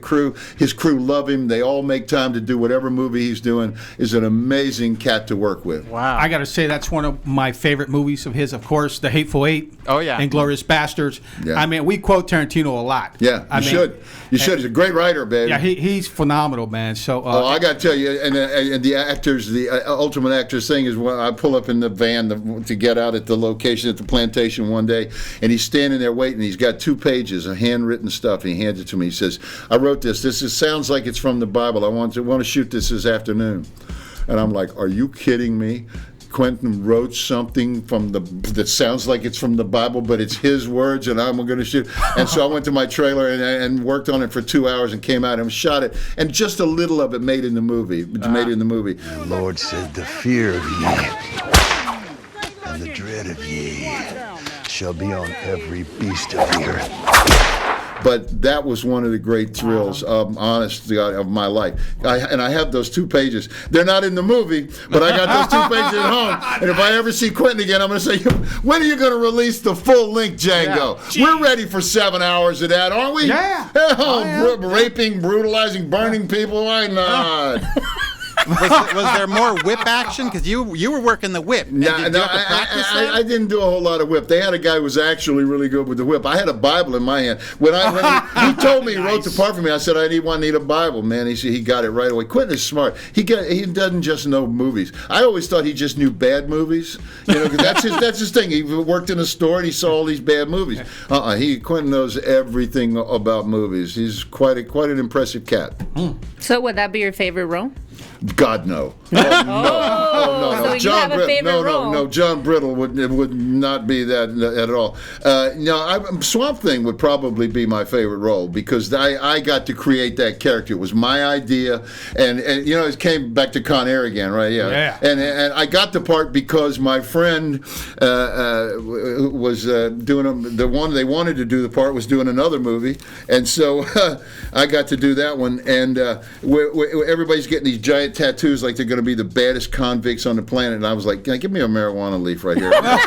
crew. His crew love him. They all make time to do whatever movie he's doing. Is an amazing cat to work with. Wow. I got to say, that's one of my favorite movies of his, of course, The Hateful Eight. Oh, yeah. Inglourious Bastards. Yeah. I mean, we quote Tarantino a lot. Yeah, you should. He's a great writer, baby. Yeah, he's phenomenal, man. So, I got to tell you, and the actors, the ultimate actors thing is when I pull up in the van to get out at the location at the plantation one day, and he's standing there waiting. He's got 2 pages of handwritten stuff, and he hands it to me. He says, "I wrote this. Sounds like it's from the Bible. I want to shoot this afternoon." And I'm like, "Are you kidding me?" Quentin wrote something that sounds like it's from the Bible, but it's his words, and I'm going to shoot. And so I went to my trailer and worked on it for 2 hours and came out and shot it. And just a little of it made in the movie. The Lord said, "The fear of ye and the dread of ye shall be on every beast of the earth." But that was one of the great thrills, honest to God, of my life. And I have those 2 pages. They're not in the movie, but I got those 2 pages at home. And if I ever see Quentin again, I'm going to say, when are you going to release the full-length Django? Yeah. We're ready for 7 hours of that, aren't we? Yeah. Raping, brutalizing, burning people. Why not? Was there more whip action? Because you were working the whip. Did you have to practice that? I didn't do a whole lot of whip. They had a guy who was actually really good with the whip. I had a Bible in my hand. When he told me, he wrote the part for me, I said, I need a Bible, man. He said he got it right away. Quentin is smart. He doesn't just know movies. I always thought he just knew bad movies. You know, 'cause that's his thing. He worked in a store and he saw all these bad movies. Quentin knows everything about movies. He's quite an impressive cat. So would that be your favorite role? God, no. No. So you have a favorite role? No. John Brittle would not be that at all. Swamp Thing would probably be my favorite role because I got to create that character. It was my idea, and you know, it came back to Con Air again, right? Yeah. And I got the part because my friend was doing the one they wanted to do the part was doing another movie, and so I got to do that one. And everybody's getting these giant tattoos like they're going to be the baddest convicts on the planet, and I was like, give me a marijuana leaf right here on the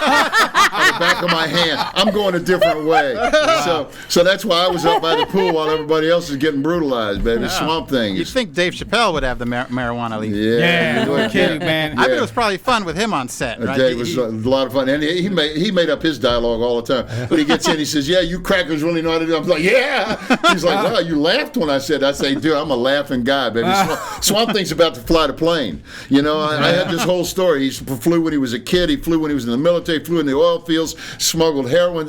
back of my hand. I'm going a different way. Wow. So that's why I was up by the pool while everybody else is getting brutalized, baby. Yeah. Swamp Thing. You'd think Dave Chappelle would have the marijuana leaf. Yeah, no kidding, man. I bet it was probably fun with him on set, right? Dave was a lot of fun, and he made up his dialogue all the time. When he gets in, he says, "Yeah, you crackers really know how to do it." I'm like, "Yeah." He's like, "Wow, you laughed when I said." I say, "Dude, I'm a laughing guy, baby." Swamp Thing's about to fly the plane. You know, I had this whole story. He flew when he was a kid. He flew when he was in the military. Flew in the oil fields. Smuggled heroin.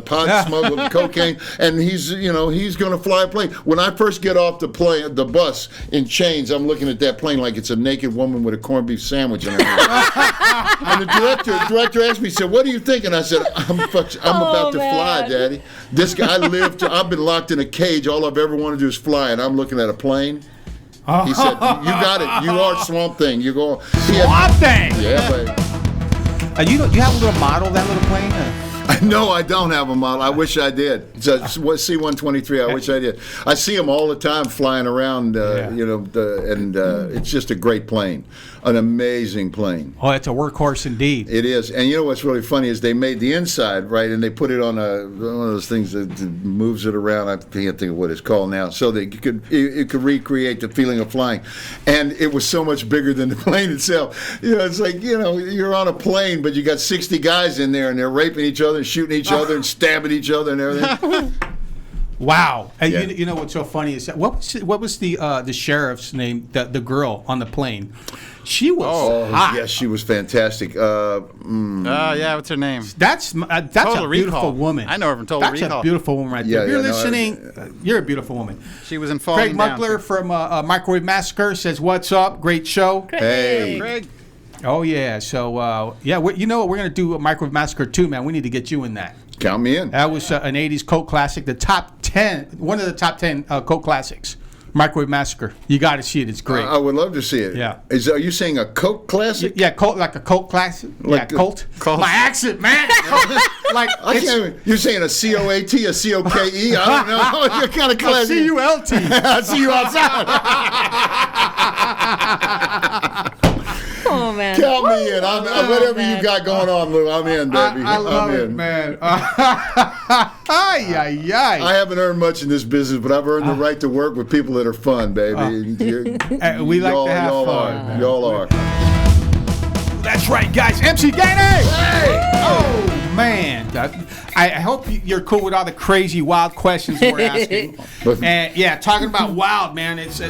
Pot. Smuggled cocaine. And he's going to fly a plane. When I first get off the bus in chains, I'm looking at that plane like it's a naked woman with a corned beef sandwich in her hand. And the director asked me, he said, "What do you think?" And I said, "I'm about to fly, Daddy. This guy I've been locked in a cage. All I've ever wanted to do is fly, and I'm looking at a plane." He said, "You got it. You are Swamp Thing. You go." Swamp Thing. Yeah, baby. You have a little model of that little plane? No, I don't have a model. I wish I did. It's a C-123. I wish I did. I see them all the time flying around. It's just a great plane, an amazing plane. Oh, it's a workhorse indeed. It is. And you know what's really funny is they made the inside right, and they put it on one of those things that moves it around. I can't think of what it's called now. So that it could recreate the feeling of flying, and it was so much bigger than the plane itself. You know, it's like you're on a plane, but you got 60 guys in there, and they're raping each other, and shooting each other, and stabbing each other, and everything. Wow. Yeah. You know what's so funny is what was the sheriff's name? The girl on the plane. She was hot. Yes, she was fantastic. What's her name? That's a beautiful woman. I know her from Total Recall. That's a beautiful woman right there. If you're listening, you're a beautiful woman. She was in Falling Craig Muckler from Microwave Massacre says, "What's up? Great show." Hey, Craig. Oh yeah. So you know what? We're gonna do a Microwave Massacre 2, man. We need to get you in that. Count me in. That was an '80s cult classic, one of the top 10 cult classics. Microwave Massacre. You got to see it. It's great. I would love to see it. Yeah. Are you saying a cult classic? Yeah, cult, like a cult classic. Like cult. My accent, man. You're saying a C-O-A-T, a C-O-K-E? I don't know. You're kind of classic. C-U-L-T. I'll see you outside. Oh, man. Count me in. Whatever you got going on, Lou, I'm in, baby. I love it, man. I haven't earned much in this business, but I've earned the right to work with people that are fun, baby. We like to have fun. Y'all are. That's right, guys. MC Gainey! Hey! Oh, man. I hope you're cool with all the crazy, wild questions we're asking. And, yeah, talking about wild, man. It's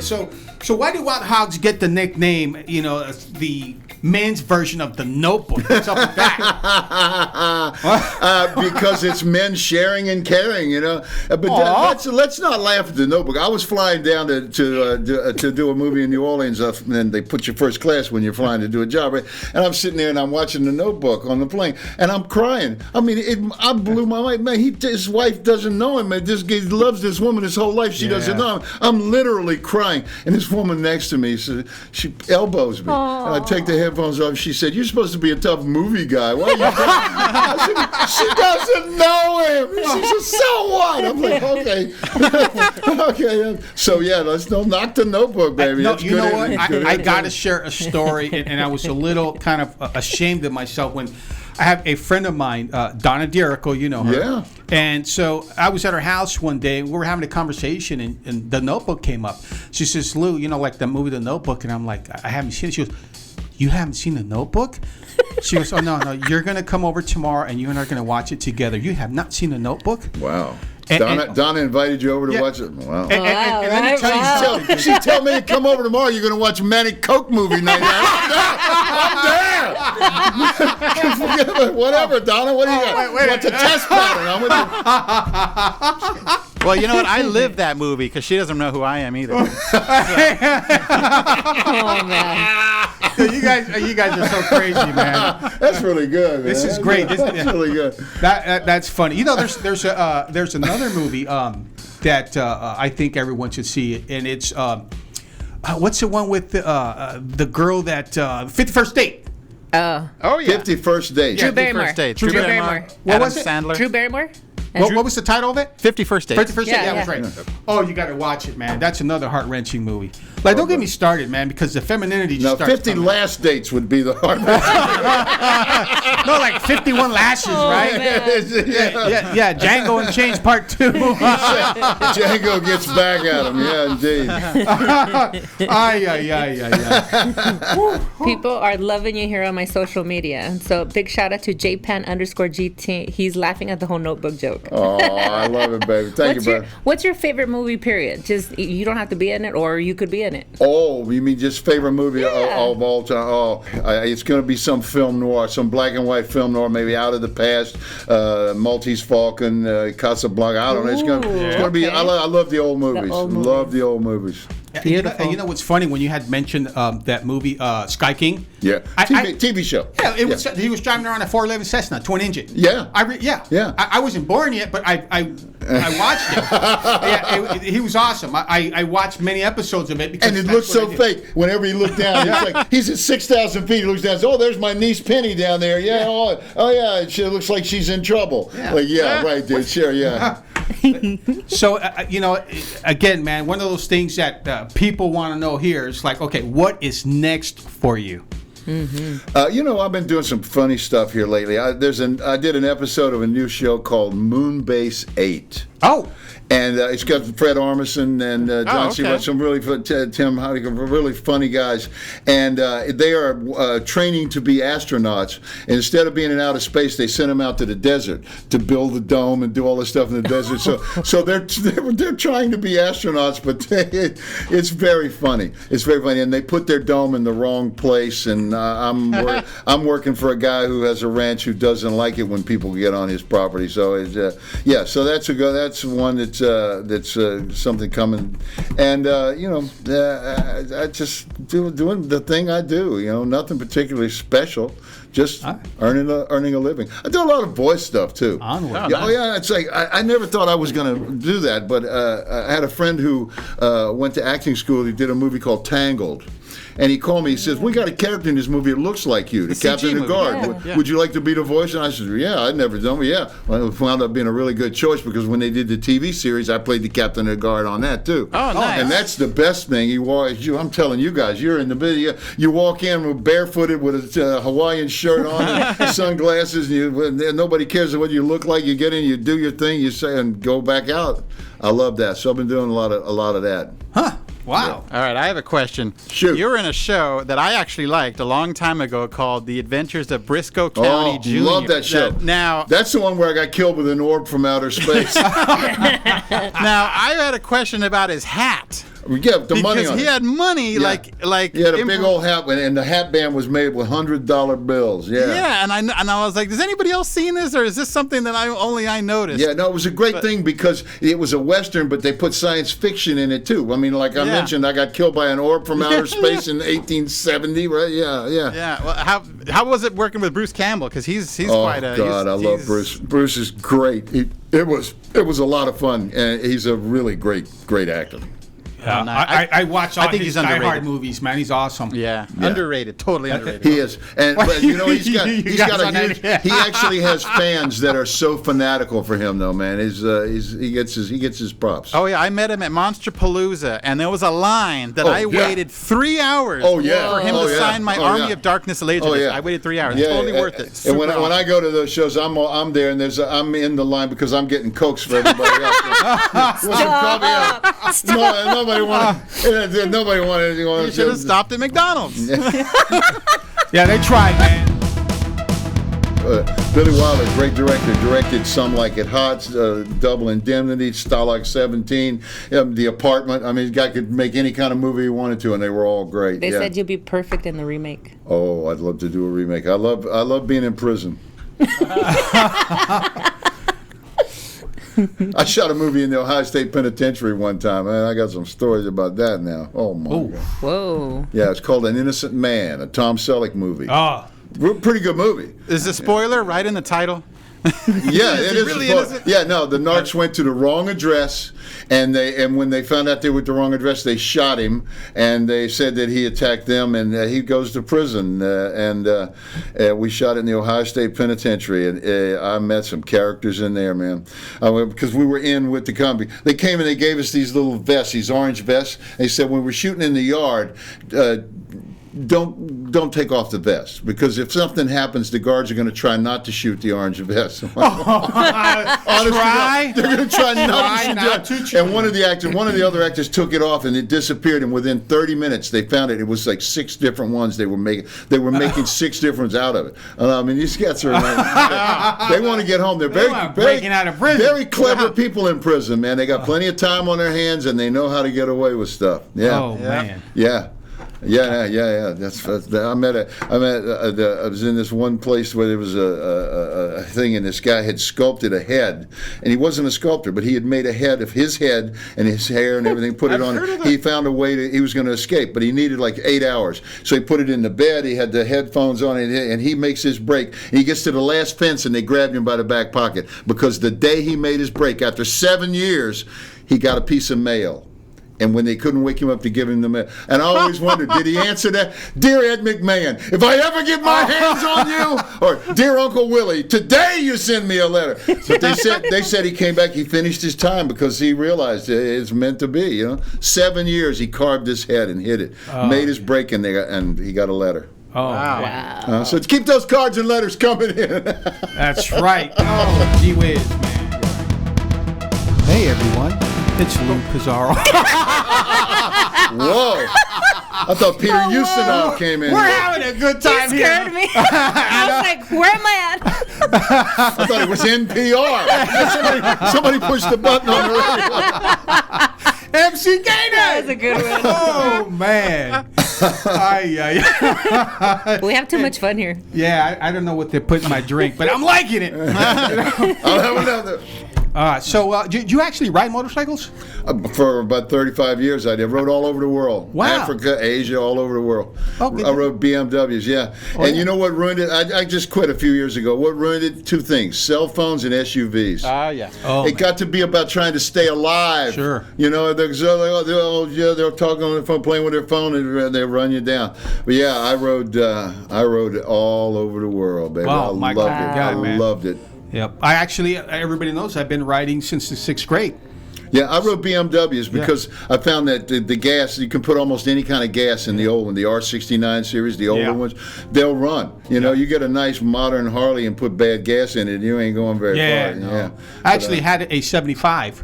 so why did Wild Hogs get the nickname, the men's version of The Notebook. What's up with that? Because it's men sharing and caring, you know. But let's not laugh at The Notebook. I was flying down to do a movie in New Orleans, and they put you first class when you're flying to do a job, right? And I'm sitting there and I'm watching The Notebook on the plane, and I'm crying. I mean, I blew my mind. Man, his wife doesn't know him. Man, he loves this woman his whole life. She doesn't know him. I'm literally crying, and this woman next to me, she elbows me, and I take the headphones off. She said, "You're supposed to be a tough movie guy. Why are you?" I said, "She doesn't know him." She said, "So what?" I'm like, "Okay, okay." So yeah, let's don't knock The Notebook, baby. No, you know what? I got to share a story, and I was a little kind of ashamed of myself when I have a friend of mine, Donna D'Erico, you know her. Yeah. And so I was at her house one day. We were having a conversation, and The Notebook came up. She says, "Lou, you know, like the movie The Notebook," and I'm like, "I haven't seen it." She goes, "You haven't seen The Notebook?" She goes, "Oh, no, you're going to come over tomorrow, and you and I are going to watch it together. You have not seen The Notebook?" Wow. Donna invited you over to watch it. Wow. And let me tell you, she tell me to come over tomorrow. You're going to watch a Manic Coke movie night. I'm there. Whatever, Donna. What do you got? What's a test pattern? I'm with you. Well, you know what? I live that movie because she doesn't know who I am either. Oh man. You guys are so crazy, man. That's really good, man. This is great. That's really good. That's funny. You know, there's another movie that I think everyone should see, and it's what's the one with the girl that 51st Date? Oh yeah. 51st Date. Drew Barrymore. First Date. Drew Barrymore. What Adam was it? Sandler. Drew Barrymore. What was the title of it? 51st Date. 51st Date. Yeah, Yeah, that's right. Oh, you got to watch it, man. That's another heart-wrenching movie. Like, don't get me started, man, because the femininity just starts 50 coming Last Dates would be the hard No, like 51 Lashes, right? Yeah, Django Unchained Part 2. Django gets back at him. Yeah, indeed. People are loving you here on my social media. So big shout out to JPan_GT. He's laughing at the whole Notebook joke. Oh, I love it, baby. Thank you, brother. What's your favorite movie, period? Just, you don't have to be in it, or you could be in it. Oh, you mean just favorite movie of all time? Oh, it's going to be some film noir, some black and white film noir, maybe Out of the Past, Maltese Falcon, Casablanca. I don't know. It's going to be. I love the old movies. Love the old movies. Beautiful. You know what's funny when you had mentioned that movie Sky King? Yeah, TV show. Yeah, it was. He was driving around a 411 Cessna, twin engine. Yeah, I wasn't born yet, but I watched it. He was awesome. I watched many episodes of it because and it looks so fake. Whenever you look down, it's like he's at 6,000 feet. He looks down. Oh, there's my niece Penny down there. Yeah. Oh yeah. She looks like she's in trouble. Yeah. Like right, dude. Sure. Yeah. So again, man, one of those things that people want to know here is like, okay, what is next for you? Mm-hmm. I've been doing some funny stuff here lately. I did an episode of a new show called Moonbase 8. Oh. And it's got Fred Armisen and John C. Some really Tim Howdy, really funny guys, and they are training to be astronauts. And instead of being in outer space, they send them out to the desert to build the dome and do all this stuff in the desert. So they're trying to be astronauts, but it's very funny. It's very funny, and they put their dome in the wrong place. And I'm working for a guy who has a ranch who doesn't like it when people get on his property. So it's so that's one that's something coming, and I just doing the thing I do. Nothing particularly special, just earning a living. I do a lot of voice stuff too. Onward. It's like I never thought I was going to do that, but I had a friend who went to acting school. He did a movie called Tangled. And he called me. He says, "We got a character in this movie that looks like you, the Captain of the Guard. Would you like to be the voice?" And I said, "Yeah, I'd never done it. Yeah." Well, it wound up being a really good choice because when they did the TV series, I played the Captain of the Guard on that too. Oh, nice. And that's the best thing. I'm telling you guys, you're in the video. You walk in barefooted with a Hawaiian shirt on, and sunglasses, and nobody cares what you look like. You get in, you do your thing, you say, and go back out. I love that. So I've been doing a lot of that. Huh. Wow. Yeah. All right, I have a question. Shoot. You were in a show that I actually liked a long time ago called The Adventures of Brisco County Jr. Love that show. That's the one where I got killed with an orb from outer space. Now, I had a question about his hat. Yeah, the money on he had money, Yeah. like He had a big old hat, and the hat band was made with $100 bills. Yeah. Yeah, and I was like, "Has anybody else seen this, or is this something that only I noticed?" Yeah, no, it was a great thing because it was a Western, but they put science fiction in it too. I mean, like I mentioned, I got killed by an orb from outer space in 1870, right? Yeah. Yeah. Well, how was it working with Bruce Campbell? Because he's quite a. Oh God, I love Bruce. Bruce is great. It was a lot of fun, and he's a really great actor. I watch all think his he's Die Hard underrated. movies, man. He's awesome. Yeah, underrated, totally underrated. He is, but you know he's got on a huge. that. He actually has fans that are so fanatical for him, though, man. He gets his props. Oh yeah, I met him at Monsterpalooza, and there was a line that I waited 3 hours for him to sign my Army of Darkness Laserdisc. I waited 3 hours. Totally worth it. And when I go to those shows, I'm there, and I'm in the line because I'm getting Cokes for everybody else. Nobody wanted anything on. You should have stopped at McDonald's. Yeah, they tried, man. Billy Wilder, great director, directed some like It Hot, Double Indemnity, Stalag 17, The Apartment. I mean, the guy could make any kind of movie he wanted to, and they were all great. They said you'd be perfect in the remake. Oh, I'd love to do a remake. I love being in prison. I shot a movie in the Ohio State Penitentiary one time, and I got some stories about that now. Oh my God! Whoa! Yeah, it's called An Innocent Man, a Tom Selleck movie. Oh, Pretty good movie. Is the spoiler right in the title? Yeah, it is. Really innocent? Yeah, no, the narcs went to the wrong address, and when they found out they were at the wrong address, they shot him, and they said that he attacked them, and he goes to prison. And we shot in the Ohio State Penitentiary, and I met some characters in there, man, because we were in with the company. They came and they gave us these little vests, these orange vests. They said when we're shooting in the yard. Don't take off the vest, because if something happens, the guards are going to try not to shoot the orange vest. Honestly, they're going to try not to shoot. And one of the other actors took it off, and it disappeared. And within 30 minutes, they found it. It was like 6 different ones they were making. They were making 6 different ones out of it. I mean, these cats are. They want to get home. They're breaking out of prison. Very clever people in prison, man. They got plenty of time on their hands, and they know how to get away with stuff. Yeah. Oh man. Yeah. Yeah. That's I was in this one place where there was a thing, and this guy had sculpted a head, and he wasn't a sculptor, but he had made a head of his head and his hair and everything, put it on. He found a way he was going to escape, but he needed like 8 hours, so he put it in the bed. He had the headphones on, and he makes his break. And he gets to the last fence, and they grabbed him by the back pocket, because the day he made his break, after 7 years, he got a piece of mail. And when they couldn't wake him up to give him the mail, and I always wondered, did he answer that? Dear Ed McMahon, if I ever get my hands on you, or dear Uncle Willie, today you send me a letter. But they said he came back, he finished his time because he realized it's meant to be. 7 years he carved his head and hid it, made his break, and he got a letter. Oh, wow. So keep those cards and letters coming in. That's right. Oh, gee whiz, man. Hey, everyone. It's Lou Pizarro. Whoa. I thought Peter Ustinov came in. We're having a good time You here. scared me. I was like, where am I at? I thought it was NPR. Somebody pushed the button on the radio. MC Gainey. That was a good one. Oh, man. We have too much fun here. Yeah, I don't know what they put in my drink, but I'm liking it. I'll have another. So, did you actually ride motorcycles? For about 35 years, I did. Rode all over the world. Wow. Africa, Asia, all over the world. Okay. I rode BMWs, yeah. And you know what ruined it? I just quit a few years ago. What ruined it? 2 things: cell phones and SUVs. Yeah. Oh, It got to be about trying to stay alive. Sure. They're talking on the phone, playing with their phone, and they run you down. But yeah, I rode all over the world, baby. Wow, I loved it. I man. loved it. Yep. I actually, everybody knows I've been riding since the 6th grade. Yeah, I rode BMWs because I found that the gas, you can put almost any kind of gas in the old one, the R69 series, the older ones, they'll run. You get a nice modern Harley and put bad gas in it, you ain't going very far. No. Yeah. I actually had a 75.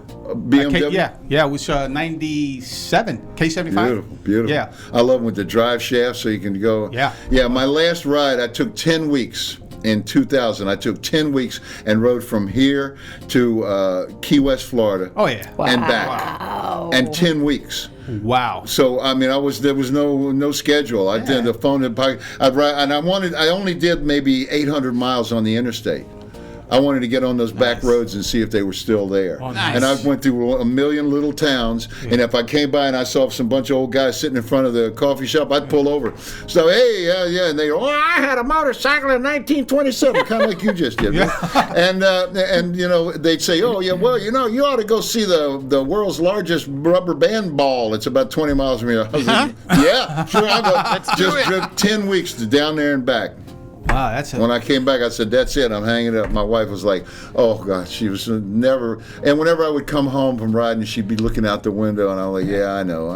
BMW? Yeah, it was 97, K75. Beautiful. Yeah. I love them with the drive shaft so you can go. Yeah. Yeah, my last ride, I took 10 weeks in 2000. I took 10 weeks and rode from here to Key West, Florida. Oh yeah. And back. And 10 weeks. Wow. So I mean, there was no schedule. I did the phone in pocket. I'd ride, and I only did maybe 800 miles on the interstate. I wanted to get on those back roads and see if they were still there. Oh, nice. And I went through a million little towns, and if I came by and I saw some bunch of old guys sitting in front of the coffee shop, I'd pull over. So, hey, yeah, and they go, I had a motorcycle in 1927, kind of like you just did. And they'd say, oh, yeah, well, you ought to go see the world's largest rubber band ball. It's about 20 miles from here. I was like, yeah, sure, I'll go. Just drove 10 weeks to down there and back. Wow, when I came back, I said, that's it, I'm hanging it up. My wife was like, oh, God, she was never, and whenever I would come home from riding, she'd be looking out the window, and I'm like, yeah, I know.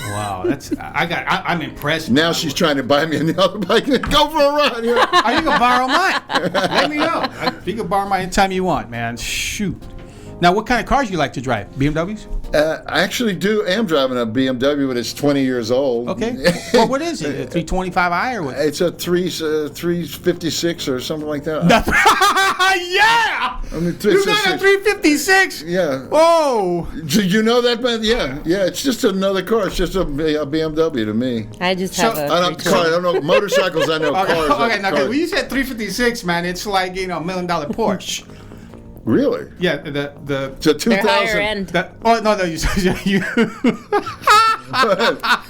Wow, I'm impressed. Now she's trying to buy me another bike. Go for a ride. You can borrow mine. Let me know. You can borrow mine anytime you want, man. Shoot. Now, what kind of cars you like to drive? BMWs? I actually am driving a BMW, but it's 20 years old. Okay. Well, what is it? A 325i or what? It's a 356 or something like that. Yeah! I mean, you got a 356? Yeah. Oh! Do you know that? Yeah. It's just another car. It's just a BMW to me. I just have I don't know motorcycles. I know cars. Okay, now, when you said 356, man, it's like, $1 million Porsche. Really? Yeah, it's a 2000. higher end.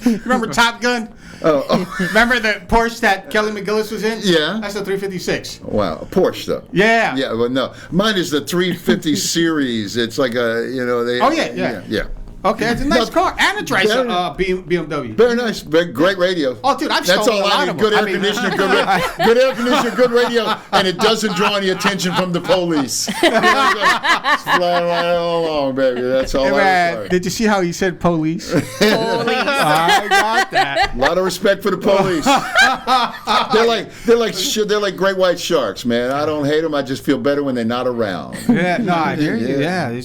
You remember Top Gun? Oh. Remember the Porsche that Kelly McGillis was in? Yeah. That's a 356. Wow, a Porsche though. Yeah. Yeah, well, no, mine is the 350 series. It's like yeah. Okay, it's a nice car, and it drives a BMW. Very nice, great radio. Oh, dude, I've That's stolen all a lot I need. of Good them. air conditioner, good air conditioner, good radio, and it doesn't draw any attention from the police. It's flying right along, baby. That's all I require. Did you see how he said police? I got that. A lot of respect for the police. They're like great white sharks, man. I don't hate them. I just feel better when they're not around. Yeah, no, I hear you. Yeah.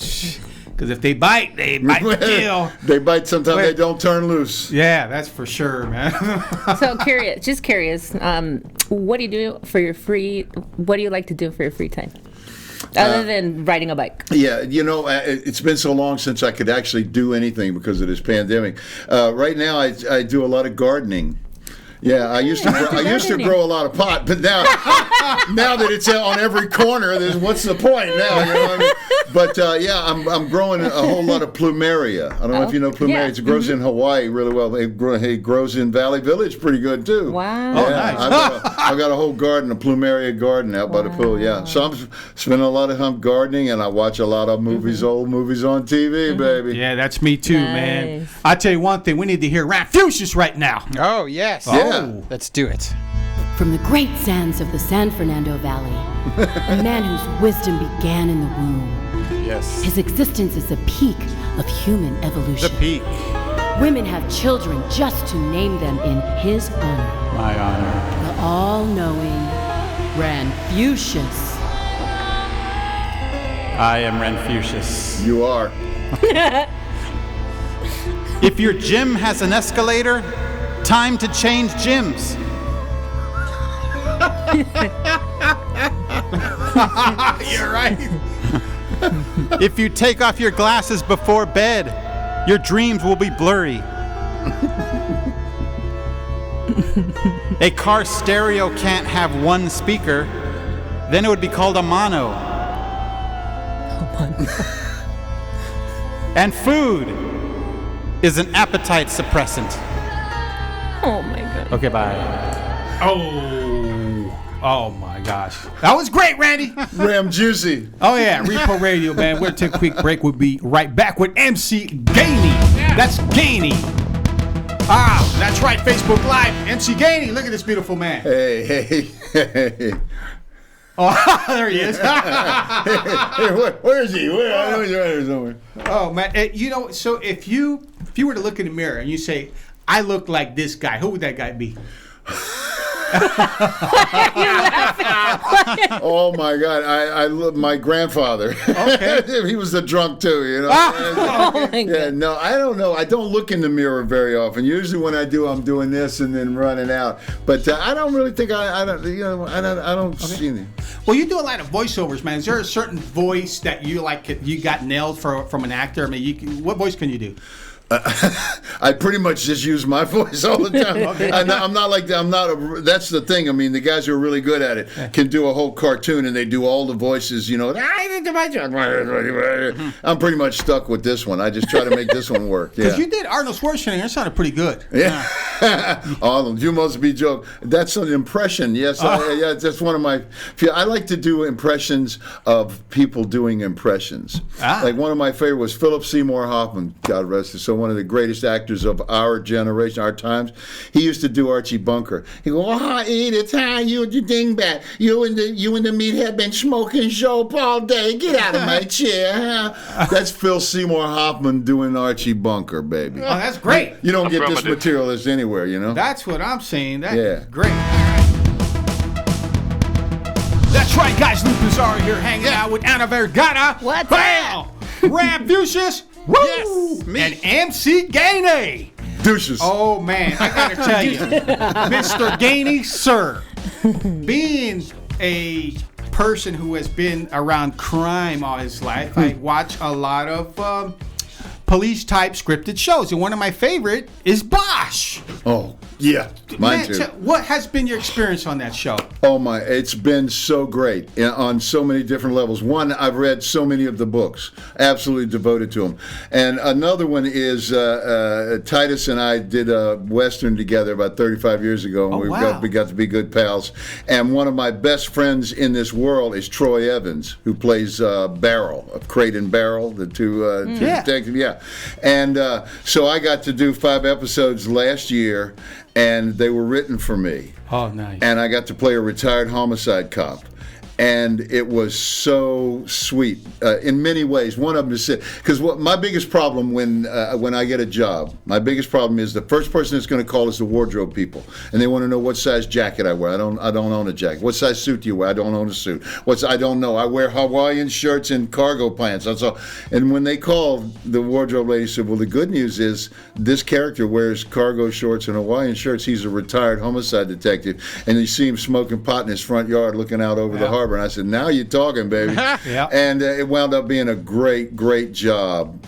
Because if they bite kill. They bite sometimes. They don't turn loose. Yeah, that's for sure, man. So curious. What do you do for your what do you like to do for your free time? Other than riding a bike. Yeah, it's been so long since I could actually do anything because of this pandemic. Right now, I do a lot of gardening. Yeah, I used to grow a lot of pot, but now that it's on every corner, what's the point now? You know what I mean? But I'm growing a whole lot of plumeria. I don't know if you know plumeria. Yeah. It grows in Hawaii really well. It grows in Valley Village pretty good too. Wow. Oh, nice. I've got a whole garden, a plumeria garden out by the pool. Yeah, so I'm spending a lot of time gardening, and I watch a lot of movies, old movies on TV, baby. Yeah, that's me too, man. I tell you one thing, we need to hear Ranfucius right now. Oh yes. Yeah. Let's do it. From the great sands of the San Fernando Valley, a man whose wisdom began in the womb. Yes. His existence is the peak of human evolution. The peak. Women have children just to name them in his honor. My honor. The all-knowing Ranfucius. I am Ranfucius. You are. If your gym has an escalator, time to change gyms. You're right. If you take off your glasses before bed, your dreams will be blurry. A car stereo can't have one speaker, then it would be called a mono. And food is an appetite suppressant. Oh my god. Okay, bye. Oh my gosh. That was great, Randy. Ram Juicy. Oh yeah, Repo Radio, man. We're going to take a quick break. We'll be right back with MC Gainey. That's Gainey. That's right, Facebook Live. MC Gainey, look at this beautiful man. Hey. Oh, there he is. Where is he? I know he's right here somewhere. Oh man, so if you were to look in the mirror and you say, I look like this guy, who would that guy be? Oh my God! I love my grandfather. Okay. He was a drunk too, you know. Oh my God. No, I don't know. I don't look in the mirror very often. Usually when I do, I'm doing this and then running out. But I don't really think I don't see anything. Well, you do a lot of voiceovers, man. Is there a certain voice that you got nailed from an actor? I mean, what voice can you do? I pretty much just use my voice all the time. Okay. I'm not like that. That's the thing. I mean, the guys who are really good at it can do a whole cartoon and they do all the voices. You know, I'm pretty much stuck with this one. I just try to make this one work. Because you did Arnold Schwarzenegger. That sounded pretty good. Yeah. Arnold, you must be joking. That's an impression. Yes, that's one of my. I like to do impressions of people doing impressions. Like one of my favorite was Philip Seymour Hoffman. God rest his soul. One of the greatest actors of our generation, our times. He used to do Archie Bunker. He go, Edith, you the dingbat. You and the meathead been smoking dope all day. Get out of my chair. Huh? That's Phil Seymour Hoffman doing Archie Bunker, baby. Oh, that's great. You don't get this material anywhere, you know? That's what I'm saying. That's great. That's right, guys. Lou Pizarro here hanging out with Anna Vergara. What's up? Rab Fuchsius. Woo! Yes, me. And MC Gainey. Douches. Oh, man, I gotta tell you, Mr. Gainey, sir, being a person who has been around crime all his life, I watch a lot of police-type scripted shows, and one of my favorite is Bosch. Oh, yeah, mine too. What has been your experience on that show? Oh my, it's been so great on so many different levels. One, I've read so many of the books, absolutely devoted to them. And another one is Titus and I did a Western together about 35 years ago, and we got to be good pals. And one of my best friends in this world is Troy Evans, who plays Barrel, of Crate and Barrel, the two detectives. Yeah. And so I got to do 5 episodes last year, and they were written for me. Oh, nice. And I got to play a retired homicide cop. And it was so sweet in many ways. One of them is because my biggest problem when I get a job, my biggest problem is the first person that's going to call is the wardrobe people, and they want to know what size jacket I wear. I don't own a jacket. What size suit do you wear? I don't own a suit. I don't know. I wear Hawaiian shirts and cargo pants. That's all. And when they called, the wardrobe lady said, "Well, the good news is this character wears cargo shorts and Hawaiian shirts. He's a retired homicide detective, and you see him smoking pot in his front yard, looking out over the harbor." And I said, "Now you're talking, baby." Yeah. And it wound up being a great job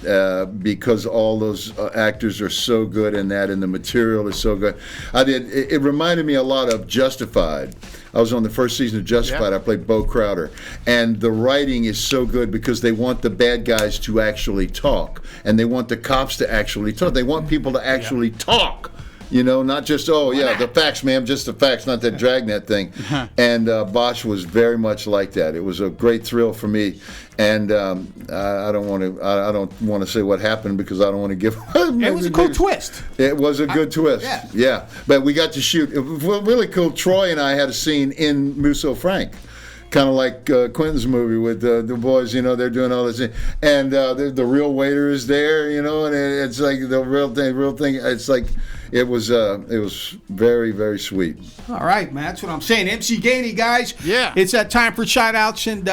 because all those actors are so good in that, and the material is so good. It reminded me a lot of Justified. I was on the first season of Justified. I played Bo Crowder. And the writing is so good because they want the bad guys to actually talk, and they want the cops to actually talk. They want people to actually talk. You know, not just, the facts, ma'am, just the facts, not that dragnet thing. And Bosch was very much like that. It was a great thrill for me. And I don't want to say what happened because I don't want to give. It was a cool twist. It was a good twist. Yeah. But we got to shoot. It was really cool. Troy and I had a scene in Musso Frank. Kind of like Quentin's movie with the boys, you know, they're doing all this, and the real waiter is there, you know, and it's like the real thing. It's like it was very, very sweet. All right, man, that's what I'm saying. MC Gainey, guys. Yeah. It's that time for shout-outs, and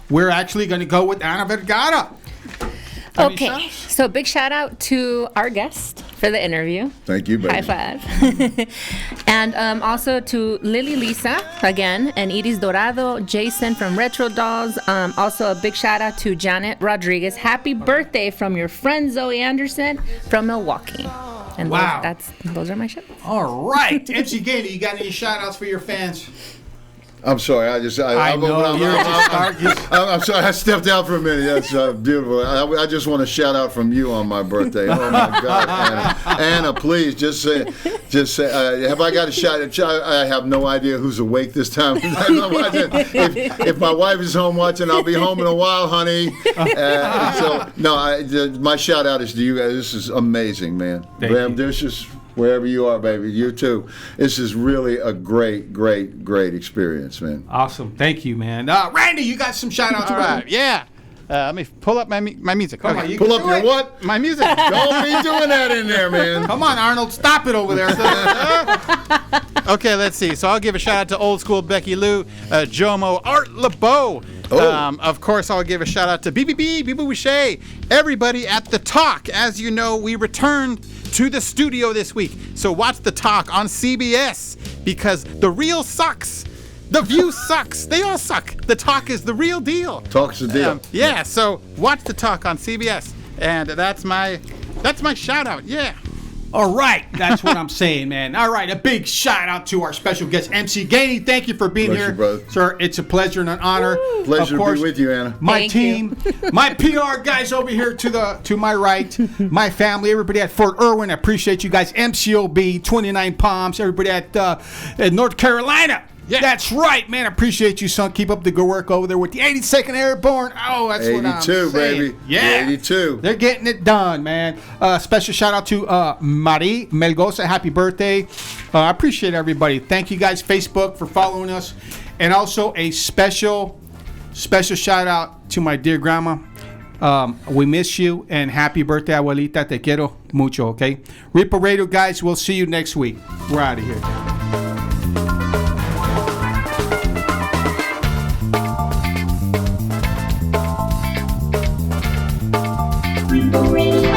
we're actually going to go with Anna Vergara. Okay, so big shout out to our guest for the interview. Thank you, baby. High five. And also to Lily Lisa again, and Iris Dorado, Jason from Retro Dolls. Also a big shout out to Janet Rodriguez. Happy birthday from your friend Zoe Anderson from Milwaukee. And those are my shows. All right, MC Gainey, you got any shout outs for your fans? I'm sorry. I'm sorry. I stepped out for a minute. That's beautiful. I just want to shout out from you on my birthday. Oh my God, Anna, please just say. Have I got a shout? I have no idea who's awake this time. If my wife is home watching, I'll be home in a while, honey. My shout out is to you guys. This is amazing, man. Ambitious. Wherever you are, baby, you too. This is really a great experience, man. Awesome. Thank you, man. Randy, you got some shout-outs? All right, yeah. Let me pull up my music. Come okay. on, pull up your what? My music. Don't be doing that in there, man. Come on, Arnold. Stop it over there. Okay, let's see. So I'll give a shout out to Old School Becky Lou, Jomo, Art LeBeau. Of course, I'll give a shout out to BBB, Bibu Boucher, everybody at The Talk. As you know, we returned to the studio this week. So watch The Talk on CBS because the real sucks. The View sucks. They all suck. The Talk is the real deal. Talk's the deal. Yeah, so watch The Talk on CBS. And that's my shout out. Yeah. All right, that's what I'm saying, man. All right, a big shout out to our special guest, MC Gainey. Thank you for being here, brother. Sir. It's a pleasure and an honor. Pleasure to be with you, Anna. My Thank team, my PR guys over here to my right, my family, everybody at Fort Irwin. I appreciate you guys. MCOB, 29 Palms, everybody at North Carolina. Yeah. That's right, man. I appreciate you, son. Keep up the good work over there with the 82nd Airborne. Oh, that's what I'm saying. 82, baby. Yeah. 82. They're getting it done, man. Special shout out to Marie Melgoza. Happy birthday. I appreciate everybody. Thank you guys, Facebook, for following us. And also a special shout out to my dear grandma. We miss you and happy birthday, abuelita. Te quiero mucho, okay? Repo Radio, guys. We'll see you next week. We're out of here. Repo Radio.